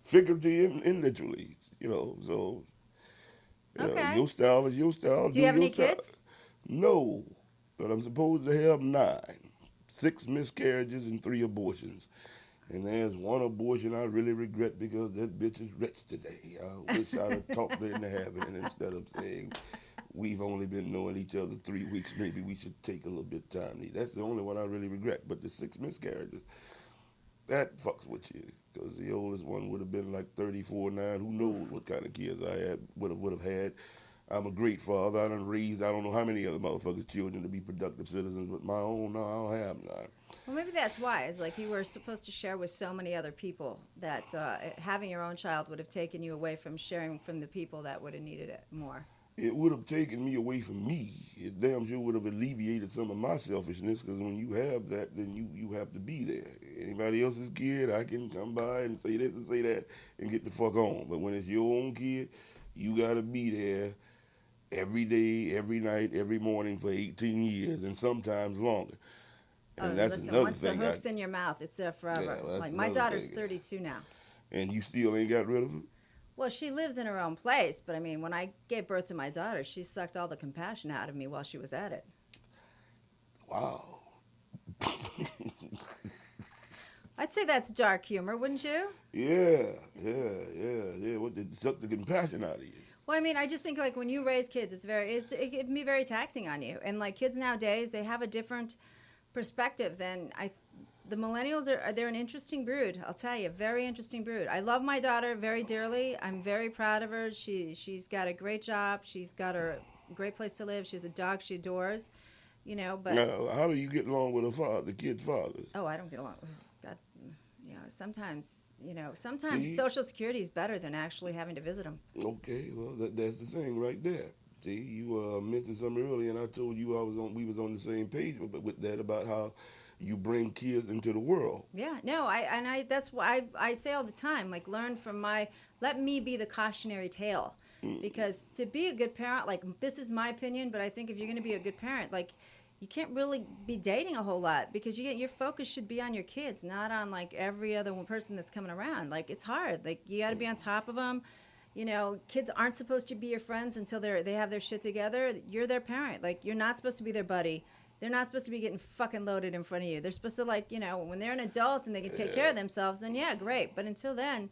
figurative and literally. You know, so. Okay. Your style is your style. Do you have any your style. kids? No, but I'm supposed to have 9, 6 miscarriages and 3 abortions. And there's one abortion I really regret because that bitch is rich today. I wish I'd have talked her into having it instead of saying, we've only been knowing each other 3 weeks. Maybe we should take a little bit of time. That's the only one I really regret. But the 6 miscarriages, that fucks with you. Because the oldest one would have been like 34 now. Who knows what kind of kids I would have had. I'm a great father. I done raised, I don't know how many other motherfuckers' children to be productive citizens, but my own, no, I don't have none. Well, maybe that's why. It's like you were supposed to share with so many other people that having your own child would have taken you away from sharing from the people that would have needed it more. It would have taken me away from me. It damn sure would have alleviated some of my selfishness, because when you have that, then you have to be there. Anybody else's kid, I can come by and say this and say that and get the fuck on. But when it's your own kid, you got to be there every day, every night, every morning for 18 years and sometimes longer. And that's listen, another once thing. the hook's in your mouth, it's there forever. Yeah, well, like my another daughter's thing. 32 now. And you still ain't got rid of it? Well, she lives in her own place, but I mean, when I gave birth to my daughter, she sucked all the compassion out of me while she was at it. Wow. I'd say that's dark humor, wouldn't you? Yeah. What did suck the compassion out of you? Well, I mean, I just think like when you raise kids, it can be very taxing on you. And like kids nowadays, they have a different perspective than the millennials they're an interesting brood. I'll tell you, very interesting brood. I love my daughter very dearly. I'm very proud of her. She's got a great job. She's got a great place to live. She has a dog she adores. You know, but Now, how do you get along with the kid's father? oh, I don't get along with God. sometimes See? Social Security is better than actually having to visit them. Okay, well that's the thing right there. See, you mentioned something earlier, and I told you we was on the same page with that about how you bring kids into the world. Yeah, no, that's why I say all the time, like, let me be the cautionary tale, because to be a good parent, like, this is my opinion, but I think if you're going to be a good parent, like, you can't really be dating a whole lot, because your focus should be on your kids, not on like every other person that's coming around. Like, it's hard. Like, you got to be on top of them. Kids aren't supposed to be your friends until they have their shit together. You're their parent. Like, you're not supposed to be their buddy. They're not supposed to be getting fucking loaded in front of you. They're supposed to, like, when they're an adult and they can take care of themselves, then yeah, great. But until then,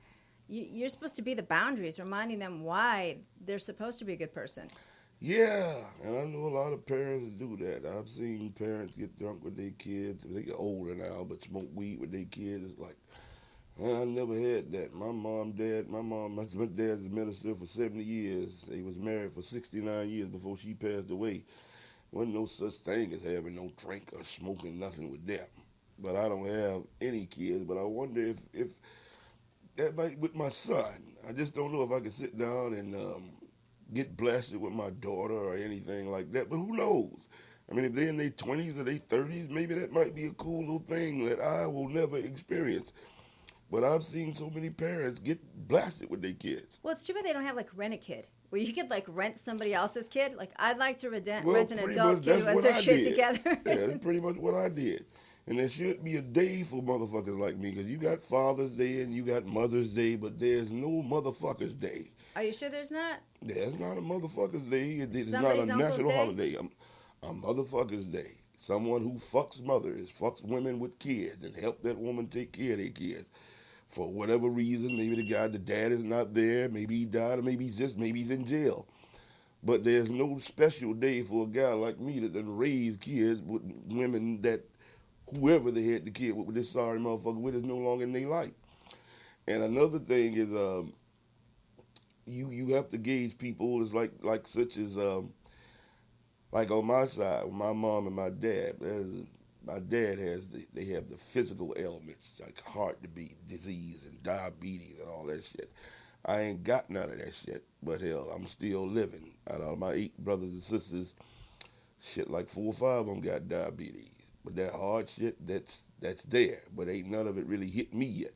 you're supposed to be the boundaries, reminding them why they're supposed to be a good person. Yeah, and I know a lot of parents do that. I've seen parents get drunk with their kids. They get older now, but smoke weed with their kids. It's like, man, I never had that. My dad's a minister for 70 years. They was married for 69 years before she passed away. Wasn't no such thing as having no drink or smoking nothing with them. But I don't have any kids. But I wonder if that might with my son. I just don't know if I could sit down and get blasted with my daughter or anything like that. But who knows? I mean, if they're in their 20s or their 30s, maybe that might be a cool little thing that I will never experience. But I've seen so many parents get blasted with their kids. Well, it's too bad they don't have, like, rent a kid, where you could, like, rent somebody else's kid. Like, I'd like to rent an adult kid who has their shit together. Yeah, that's pretty much what I did. And there should be a day for motherfuckers like me, because you got Father's Day and you got Mother's Day, but there's no Motherfuckers Day. Are you sure there's not? There's not a Motherfuckers Day. It's not Somebody's a Uncle's national Day? holiday. A Motherfuckers Day. Someone who fucks mothers, fucks women with kids, and help that woman take care of their kids. For whatever reason, maybe the dad is not there, maybe he died, or maybe he's in jail. But there's no special day for a guy like me that done raised kids with women that whoever they had the kid with this sorry motherfucker with is no longer in their life. And another thing is you have to gauge people is like such as like on my side, my mom and my dad. My dad they have the physical ailments like heart disease and diabetes and all that shit. I ain't got none of that shit, but hell, I'm still living. Out of my 8 brothers and sisters, shit like 4 or 5 of them got diabetes. But that hard shit, that's there, but ain't none of it really hit me yet.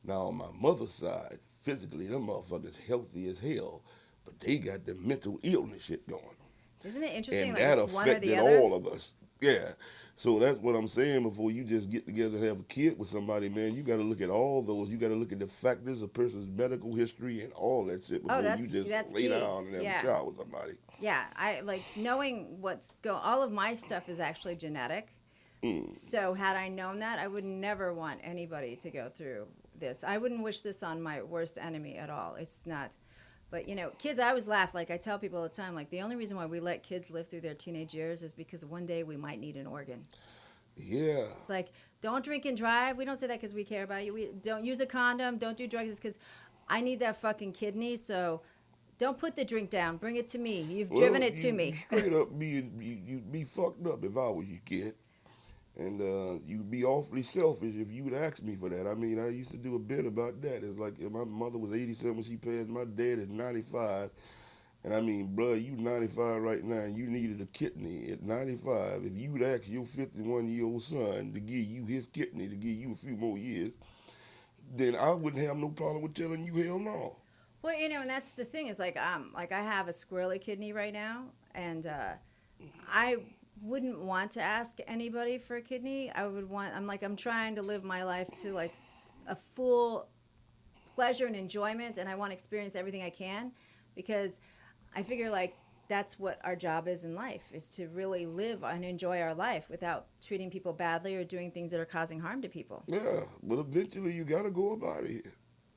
Now on my mother's side, physically, them motherfuckers healthy as hell, but they got the mental illness shit going on. Isn't it interesting? And like, that it's one or affected the other? all of us. Yeah. So that's what I'm saying. Before you just get together and have a kid with somebody, man, you got to look at all those. You got to look at the factors, a person's medical history, and all that shit before you just lay down and have a child with somebody. Yeah, I like knowing all of my stuff is actually genetic. So had I known that, I would never want anybody to go through this. I wouldn't wish this on my worst enemy at all. It's not. But, kids, I always laugh. Like, I tell people all the time, like, the only reason why we let kids live through their teenage years is because one day we might need an organ. Yeah. It's like, don't drink and drive. We don't say that because we care about you. We don't use a condom. Don't do drugs. It's because I need that fucking kidney, so don't put the drink down. Bring it to me. You've driven it to me. Straight up, you'd be fucked up if I was your kid. And you'd be awfully selfish if you would ask me for that. I mean, I used to do a bit about that. It's like my mother was 87 when she passed. My dad is 95. And I mean, bro, you 95 right now, and you needed a kidney at 95. If you'd ask your 51-year-old son to give you his kidney, to give you a few more years, then I wouldn't have no problem with telling you hell no. Well, and that's the thing is like I have a squirrely kidney right now, and I wouldn't want to ask anybody for a kidney. I'm trying to live my life to like a full pleasure and enjoyment, and I want to experience everything I can, because I figure like that's what our job is in life, is to really live and enjoy our life without treating people badly or doing things that are causing harm to people. Yeah, but eventually you got to go about it.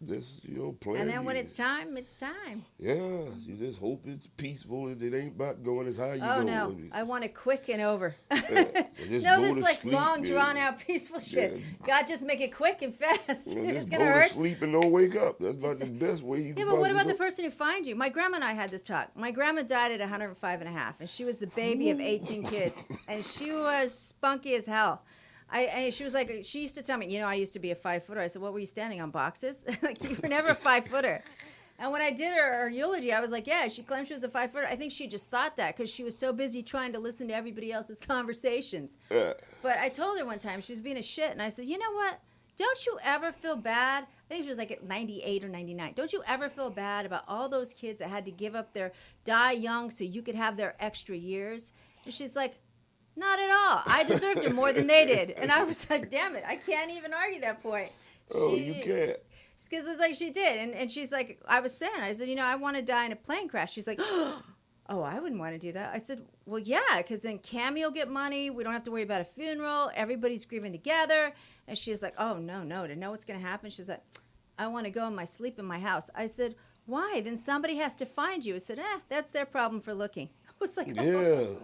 This, plan. And then when it's time, it's time. Yeah, you just hope it's peaceful and it ain't about going as high as you go. Oh, no. I want it quick and over. Yeah, no, this like sleep, long, drawn-out, peaceful shit. Yeah. God, just make it quick and fast. It's going to hurt. Go to sleep and don't wake up. That's about the best way you can. Yeah, but what about the person who finds you? My grandma and I had this talk. My grandma died at 105 and a half, and she was the baby of 18 kids, and she was spunky as hell. She was like, she used to tell me, I used to be a 5-footer. I said, what were you standing on, boxes? Like, you were never a 5-footer. And when I did her eulogy, I was like, yeah, she claimed she was a 5-footer. I think she just thought that because she was so busy trying to listen to everybody else's conversations. But I told her one time, she was being a shit, and I said, you know what? Don't you ever feel bad? I think she was like at 98 or 99. Don't you ever feel bad about all those kids that had to give up die young so you could have their extra years? And she's like, not at all. I deserved it more than they did. And I was like, damn it, I can't even argue that point. You can't. Because it's like she did. And she's like, I was saying, I said, I want to die in a plane crash. She's like, oh, I wouldn't want to do that. I said, well, yeah, because then Cammie will get money. We don't have to worry about a funeral. Everybody's grieving together. And she's like, oh, no, to know what's going to happen. She's like, I want to go in my sleep in my house. I said, why? Then somebody has to find you. I said, that's their problem for looking. I was like,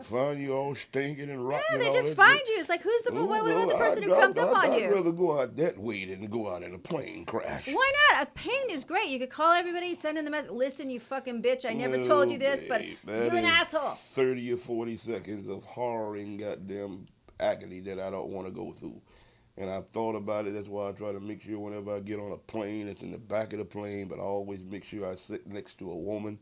find you all stinking and rotten. Yeah, they just find you. It's like, what about the person who comes up on you? I'd rather go out that way than go out in a plane crash. Why not? A plane is great. You could call everybody, send in the message. Listen, you fucking bitch, I never told you this, but you're an asshole. 30 or 40 seconds of horroring goddamn agony that I don't want to go through. And I've thought about it. That's why I try to make sure whenever I get on a plane, it's in the back of the plane, but I always make sure I sit next to a woman.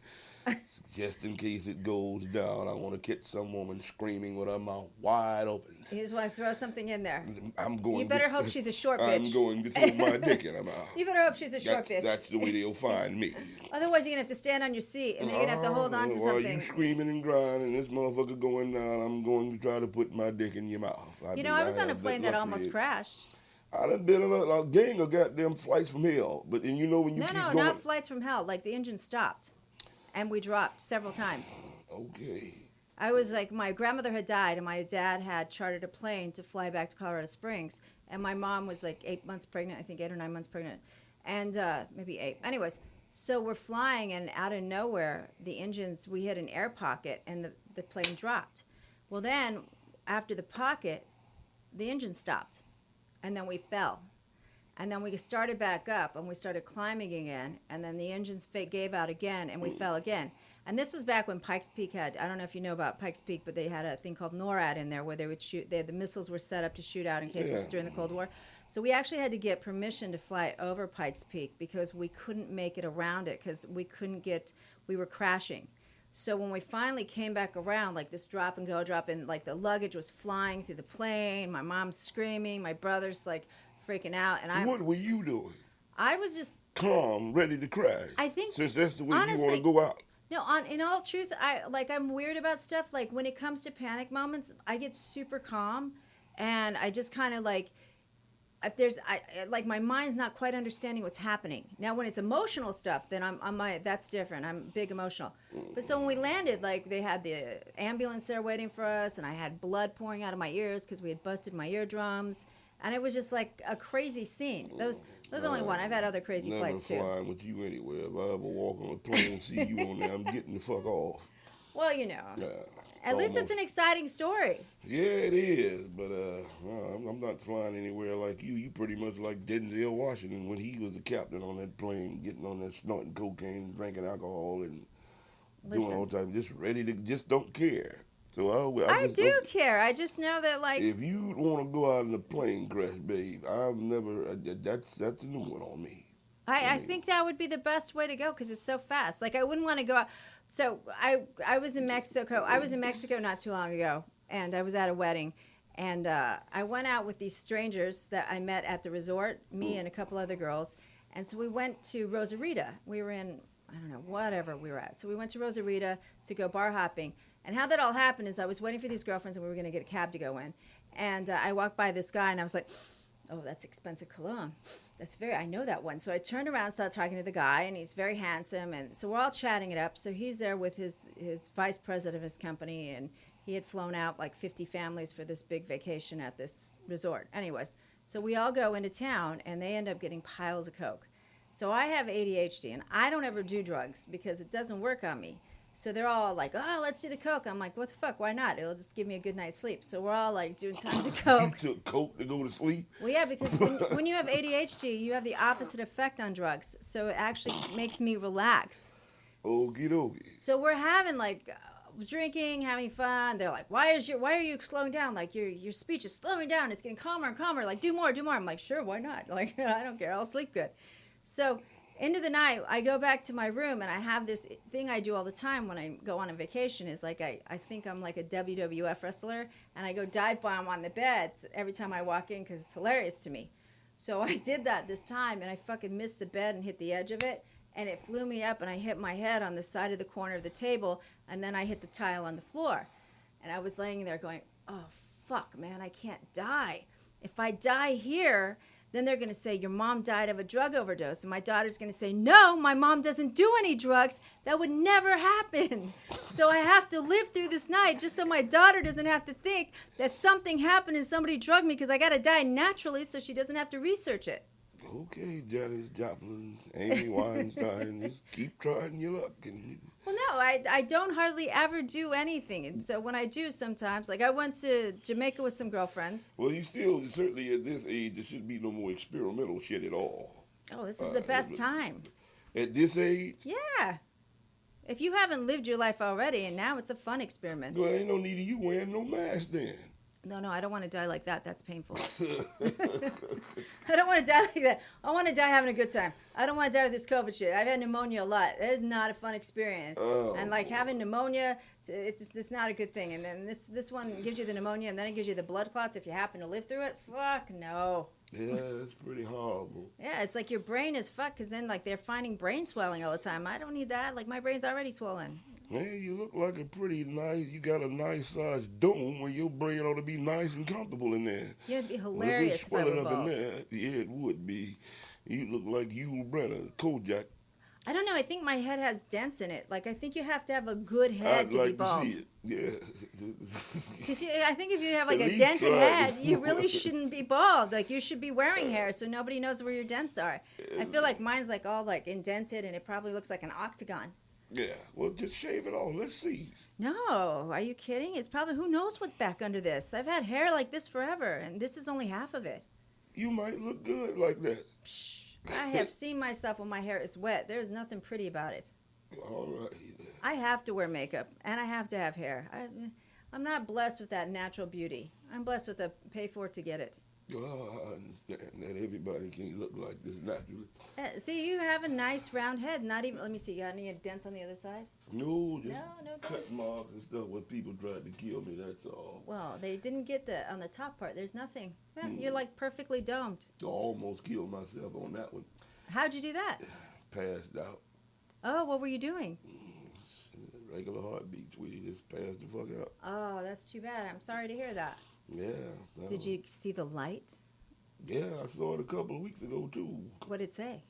Just in case it goes down, I want to catch some woman screaming with her mouth wide open. You just want to throw something in there. You better hope she's a short bitch. I'm going to throw my dick in her mouth. You better hope she's a short bitch. That's the way they'll find me. Otherwise, you're going to have to stand on your seat, and then you're going to have to hold on to something. While you screaming and grinding, this motherfucker going down, I'm going to try to put my dick in your mouth. I was on a plane that almost crashed. I done been on a gang of goddamn flights from hell. But then when you keep going... not flights from hell. Like, the engine stopped. And we dropped several times. Okay. I was like, my grandmother had died, and my dad had chartered a plane to fly back to Colorado Springs. And my mom was like 8 months pregnant, I think 8 or 9 months pregnant. And maybe 8. Anyways, so we're flying, and out of nowhere, we hit an air pocket, and the plane dropped. Well, then, after the pocket, the engine stopped. And then we fell. And then we started back up, and we started climbing again, and then the engines gave out again, and we fell again. And this was back when Pikes Peak I don't know if you know about Pikes Peak, but they had a thing called NORAD in there where they would shoot, the missiles were set up to shoot out in case it was during the Cold War. So we actually had to get permission to fly over Pikes Peak because we couldn't make it around it because we were crashing. So when we finally came back around, like this drop and go, like the luggage was flying through the plane, my mom's screaming, my brother's like freaking out. And what were you doing? I was just calm, ready to crash. I think since that's the way you want to go out. No, in all truth, I'm weird about stuff. Like when it comes to panic moments, I get super calm, and I just kind of like, if my mind's not quite understanding what's happening. Now, when it's emotional stuff, then that's different. I'm big emotional. But so when we landed, like they had the ambulance there waiting for us, and I had blood pouring out of my ears because we had busted my eardrums. And it was just like a crazy scene. Those only one. I've had other crazy flights too. Never flying with you anywhere. If I ever walk on a plane and see you on there, I'm getting the fuck off. Well, at least it's an exciting story. Yeah, it is. But I'm not flying anywhere like you. You pretty much like Denzel Washington when he was the captain on that plane, getting on that snorting cocaine, drinking alcohol, and doing all the time. Just don't care. So I do care. I just know that, like, if you want to go out in a plane crash, babe, I've never. That's a new one on me. I think that would be the best way to go because it's so fast. Like, I wouldn't want to go out. So I was in Mexico. I was in Mexico not too long ago, and I was at a wedding, and I went out with these strangers that I met at the resort, me and a couple other girls, and so we went to Rosarita. We were in, I don't know, whatever we were at. So we went to Rosarita to go bar hopping. And how that all happened is I was waiting for these girlfriends, and we were going to get a cab to go in. And I walked by this guy, and I was like, oh, that's expensive cologne. I know that one. So I turned around and started talking to the guy, and he's very handsome. And so we're all chatting it up. So he's there with his vice president of his company, and he had flown out like 50 families for this big vacation at this resort. Anyways, so we all go into town, and they end up getting piles of coke. So I have ADHD, and I don't ever do drugs because it doesn't work on me. So they're all like, oh, let's do the coke. I'm like, what the fuck? Why not? It'll just give me a good night's sleep. So we're all like doing tons of coke. You took coke to go to sleep? Well, yeah, because when you have ADHD, you have the opposite effect on drugs. So it actually makes me relax. Okie dokie. So we're having like drinking, having fun. They're like, why are you slowing down? Like your speech is slowing down. It's getting calmer and calmer. Like, do more. I'm like, sure, why not? Like, I don't care. I'll sleep good. So into the night, I go back to my room, and I have this thing I do all the time when I go on a vacation. Is like I think I'm like a WWF wrestler, and I go dive bomb on the bed every time I walk in because it's hilarious to me. So I did that this time, and I fucking missed the bed and hit the edge of it, and it flew me up, and I hit my head on the side of the corner of the table, and then I hit the tile on the floor. And I was laying there going, oh, fuck, man, I can't die. If I die here, then they're going to say, your mom died of a drug overdose. And my daughter's going to say, no, my mom doesn't do any drugs. That would never happen. So I have to live through this night just so my daughter doesn't have to think that something happened and somebody drugged me because I got to die naturally so she doesn't have to research it. Okay, Janis Joplin, Amy Weinstein, just keep trying your luck. Well, no, I don't hardly ever do anything. And so when I do sometimes, like I went to Jamaica with some girlfriends. Well, you still, certainly at this age, there shouldn't be no more experimental shit at all. Oh, this is the best time. At this age? Yeah. If you haven't lived your life already, and now it's a fun experiment. Well, ain't no need of you wearing no mask then. No, I don't want to die like that. That's painful. I don't want to die like that. I want to die having a good time. I don't want to die with this COVID shit. I've had pneumonia a lot. It is not a fun experience. Oh. And like having pneumonia, it's not a good thing. And then this one gives you the pneumonia, and then it gives you the blood clots if you happen to live through it. Fuck no. Yeah, it's pretty horrible. Yeah, it's like your brain is fucked because then like they're finding brain swelling all the time. I don't need that. Like my brain's already swollen. Man, you look like a pretty nice, you got a nice sized dome where your brain ought to be nice and comfortable in there. Yeah, it'd be hilarious if I were bald. Yeah, it would be. You look like Yul Brynner, Kojak. I don't know. I think my head has dents in it. Like, I think you have to have a good head to be bald. I'd like to see it, yeah. Because I think if you have, like, a dented head, you really shouldn't be bald. Like, you should be wearing hair so nobody knows where your dents are. I feel like mine's, like, all, like, indented, and it probably looks like an octagon. Yeah, well, just shave it off. Let's see. No, are you kidding? It's probably, who knows what's back under this? I've had hair like this forever, and this is only half of it. You might look good like that. Psh, I have seen myself when my hair is wet. There's nothing pretty about it. All right. I have to wear makeup, and I have to have hair. I'm not blessed with that natural beauty. I'm blessed with a pay for it to get it. Well, I understand that everybody can't look like this naturally. See, you have a nice round head. Not even, let me see, you got any dents on the other side? No, just no cut marks and stuff where people tried to kill me, that's all. Well, they didn't get on the top part. There's nothing. Yeah, You're like perfectly domed. I almost killed myself on that one. How'd you do that? Passed out. Oh, what were you doing? Regular heartbeat, sweetie. Just passed the fuck out. Oh, that's too bad. I'm sorry to hear that. Yeah. No. Did you see the light? Yeah, I saw it a couple of weeks ago, too. What did it say?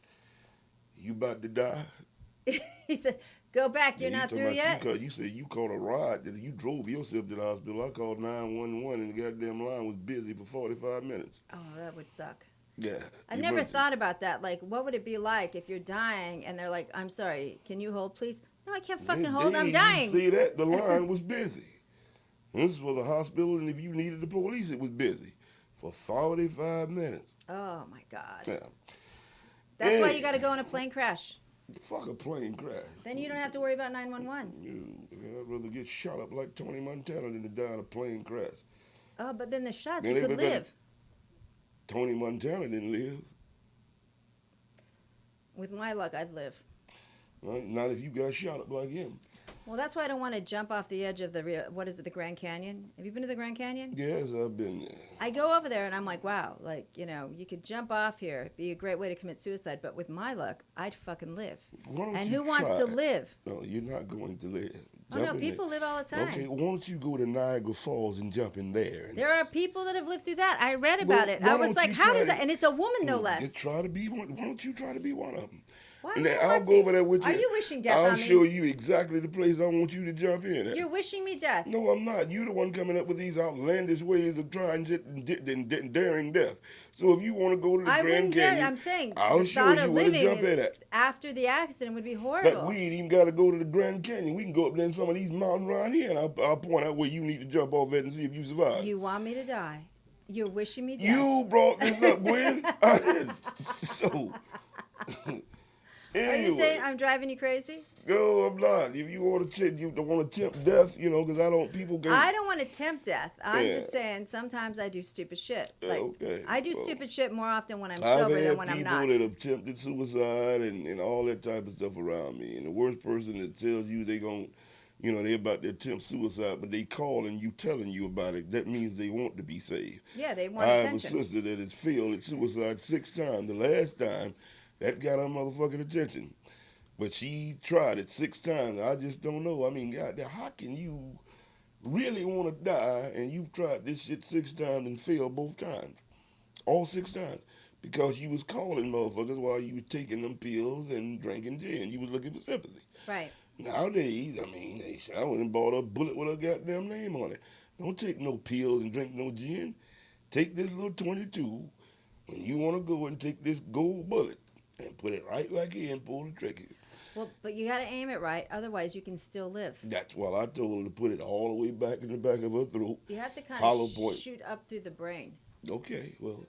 You about to die? He said, go back. You're not through yet? You said you caught a ride. You drove yourself to the hospital. I called 911 and the goddamn line was busy for 45 minutes. Oh, that would suck. Yeah. I've never thought about that. Like, what would it be like if you're dying and they're like, I'm sorry, can you hold, please? No, I can't fucking hold. I'm dying. See that? The line was busy. This was a hospital, and if you needed the police, it was busy for 45 minutes. Oh, my God. Yeah. That's why you got to go on a plane crash. Fuck a plane crash. Then you don't have to worry about 911. I'd rather get shot up like Tony Montana than to die in a plane crash. Oh, but then the shots, you could live. Tony Montana didn't live. With my luck, I'd live. Right? Not if you got shot up like him. Well, that's why I don't want to jump off the edge of the Grand Canyon? Have you been to the Grand Canyon? Yes, I've been there. I go over there and I'm like, wow, like, you could jump off here. It'd be a great way to commit suicide. But with my luck, I'd fucking live. And who wants to live? No, you're not going to live. Oh, no, people live all the time. Okay, why don't you go to Niagara Falls and jump in there? There are people that have lived through that. I read about it. I was like, how does that? And it's a woman, no less. Why don't you try to be one of them? Why and then I'll go over there with you. Are you wishing death on me? I'll show you exactly the place I want you to jump in at. You're wishing me death. No, I'm not. You're the one coming up with these outlandish ways of trying and daring death. So if you want to go to the Grand Canyon, I'm saying I'll show you where to jump in at. After the accident would be horrible. But we ain't even got to go to the Grand Canyon. We can go up there in some of these mountains around here, and I'll point out where you need to jump off at and see if you survive. You want me to die? You're wishing me death. You brought this up, Gwen. So... Anyway. Are you saying I'm driving you crazy? No, I'm not. If you want to tempt death, because I don't. I don't want to tempt death. I'm Yeah. just saying sometimes I do stupid shit. Yeah, Like okay. I do stupid shit more often when I'm I've sober had than when I'm not. people that have attempted suicide and all that type of stuff around me. And the worst person that tells you they're about to attempt suicide, but they calling you telling you about it, that means they want to be saved. Yeah, they want I attention. have a sister that has failed at suicide 6 times. The last time, that got her motherfucking attention. But she tried it 6 times. I just don't know. I mean, God, how can you really want to die and you've tried this shit 6 times and failed both times? All 6 times. Because you was calling motherfuckers while you was taking them pills and drinking gin. You was looking for sympathy. Right. Nowadays, I mean, I went and bought a bullet with a goddamn name on it. Don't take no pills and drink no gin. Take this little 22 when you want to go and take this gold bullet and put it right back in and pull the trigger. Well, but you got to aim it right, otherwise you can still live. That's why I told her to put it all the way back in the back of her throat. You have to kind hollow of point. shoot up through the brain. Okay, well,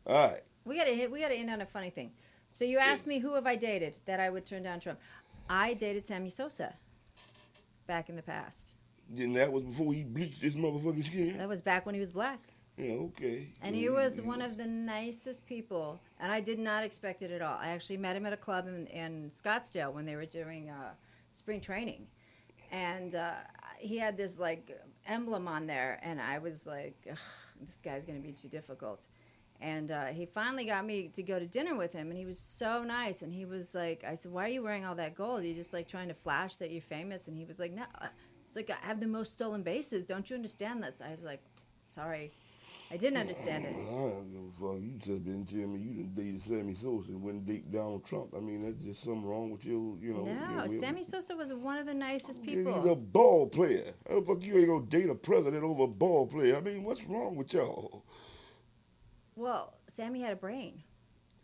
all right. We got to end on a funny thing. So you asked me who have I dated that I would turn down Trump. I dated Sammy Sosa back in the past. Then that was before he bleached his motherfucking skin. That was back when he was black. Yeah, okay. And he was one of the nicest people, and I did not expect it at all. I actually met him at a club in Scottsdale when they were doing spring training, and he had this like emblem on there, and I was like, this guy's going to be too difficult. And he finally got me to go to dinner with him, and he was so nice. And he was like, I said, why are you wearing all that gold? Are you just like trying to flash that you're famous? And he was like, no. It's like, I have the most stolen bases. Don't you understand that? I was like, sorry. I didn't understand it. I don't give a fuck. You just been telling me you done dated Sammy Sosa and wouldn't date Donald Trump. I mean, that's just something wrong with you, No, Sammy Sosa was one of the nicest people. He's a ball player. How the fuck you ain't gonna date a president over a ball player? I mean, what's wrong with y'all? Well, Sammy had a brain.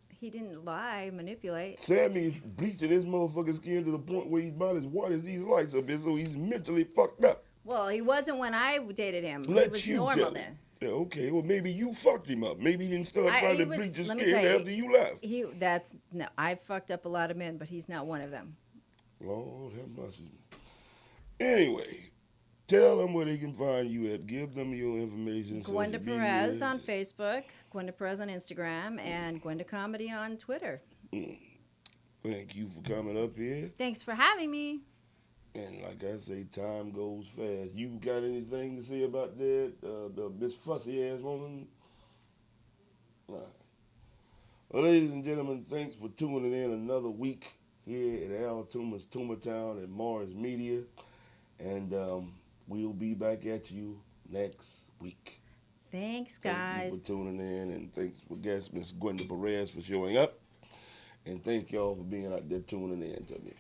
He didn't lie, manipulate. Sammy's bleaching his motherfucking skin to the point where he's about as white as these lights up here, so he's mentally fucked up. Well, he wasn't when I dated him. He was you normal tell it. then. Yeah, okay, well, maybe you fucked him up. Maybe he didn't start trying to bleach his skin after you left. No, I fucked up a lot of men, but he's not one of them. Lord have mercy. Anyway, tell them where they can find you at. Give them your information. Gwenda Perez on Facebook, Gwenda Perez on Instagram, and Gwenda Comedy on Twitter. Thank you for coming up here. Thanks for having me. And like I say, time goes fast. You got anything to say about that? The Miss Fussy ass woman? All right. Well, ladies and gentlemen, thanks for tuning in another week here at Al Toomer's Toomer Town and Morris Media. And we'll be back at you next week. Thanks, guys. Thank you for tuning in, and thanks for guest Miss Gwenda Perez for showing up. And thank y'all for being out there tuning in to me.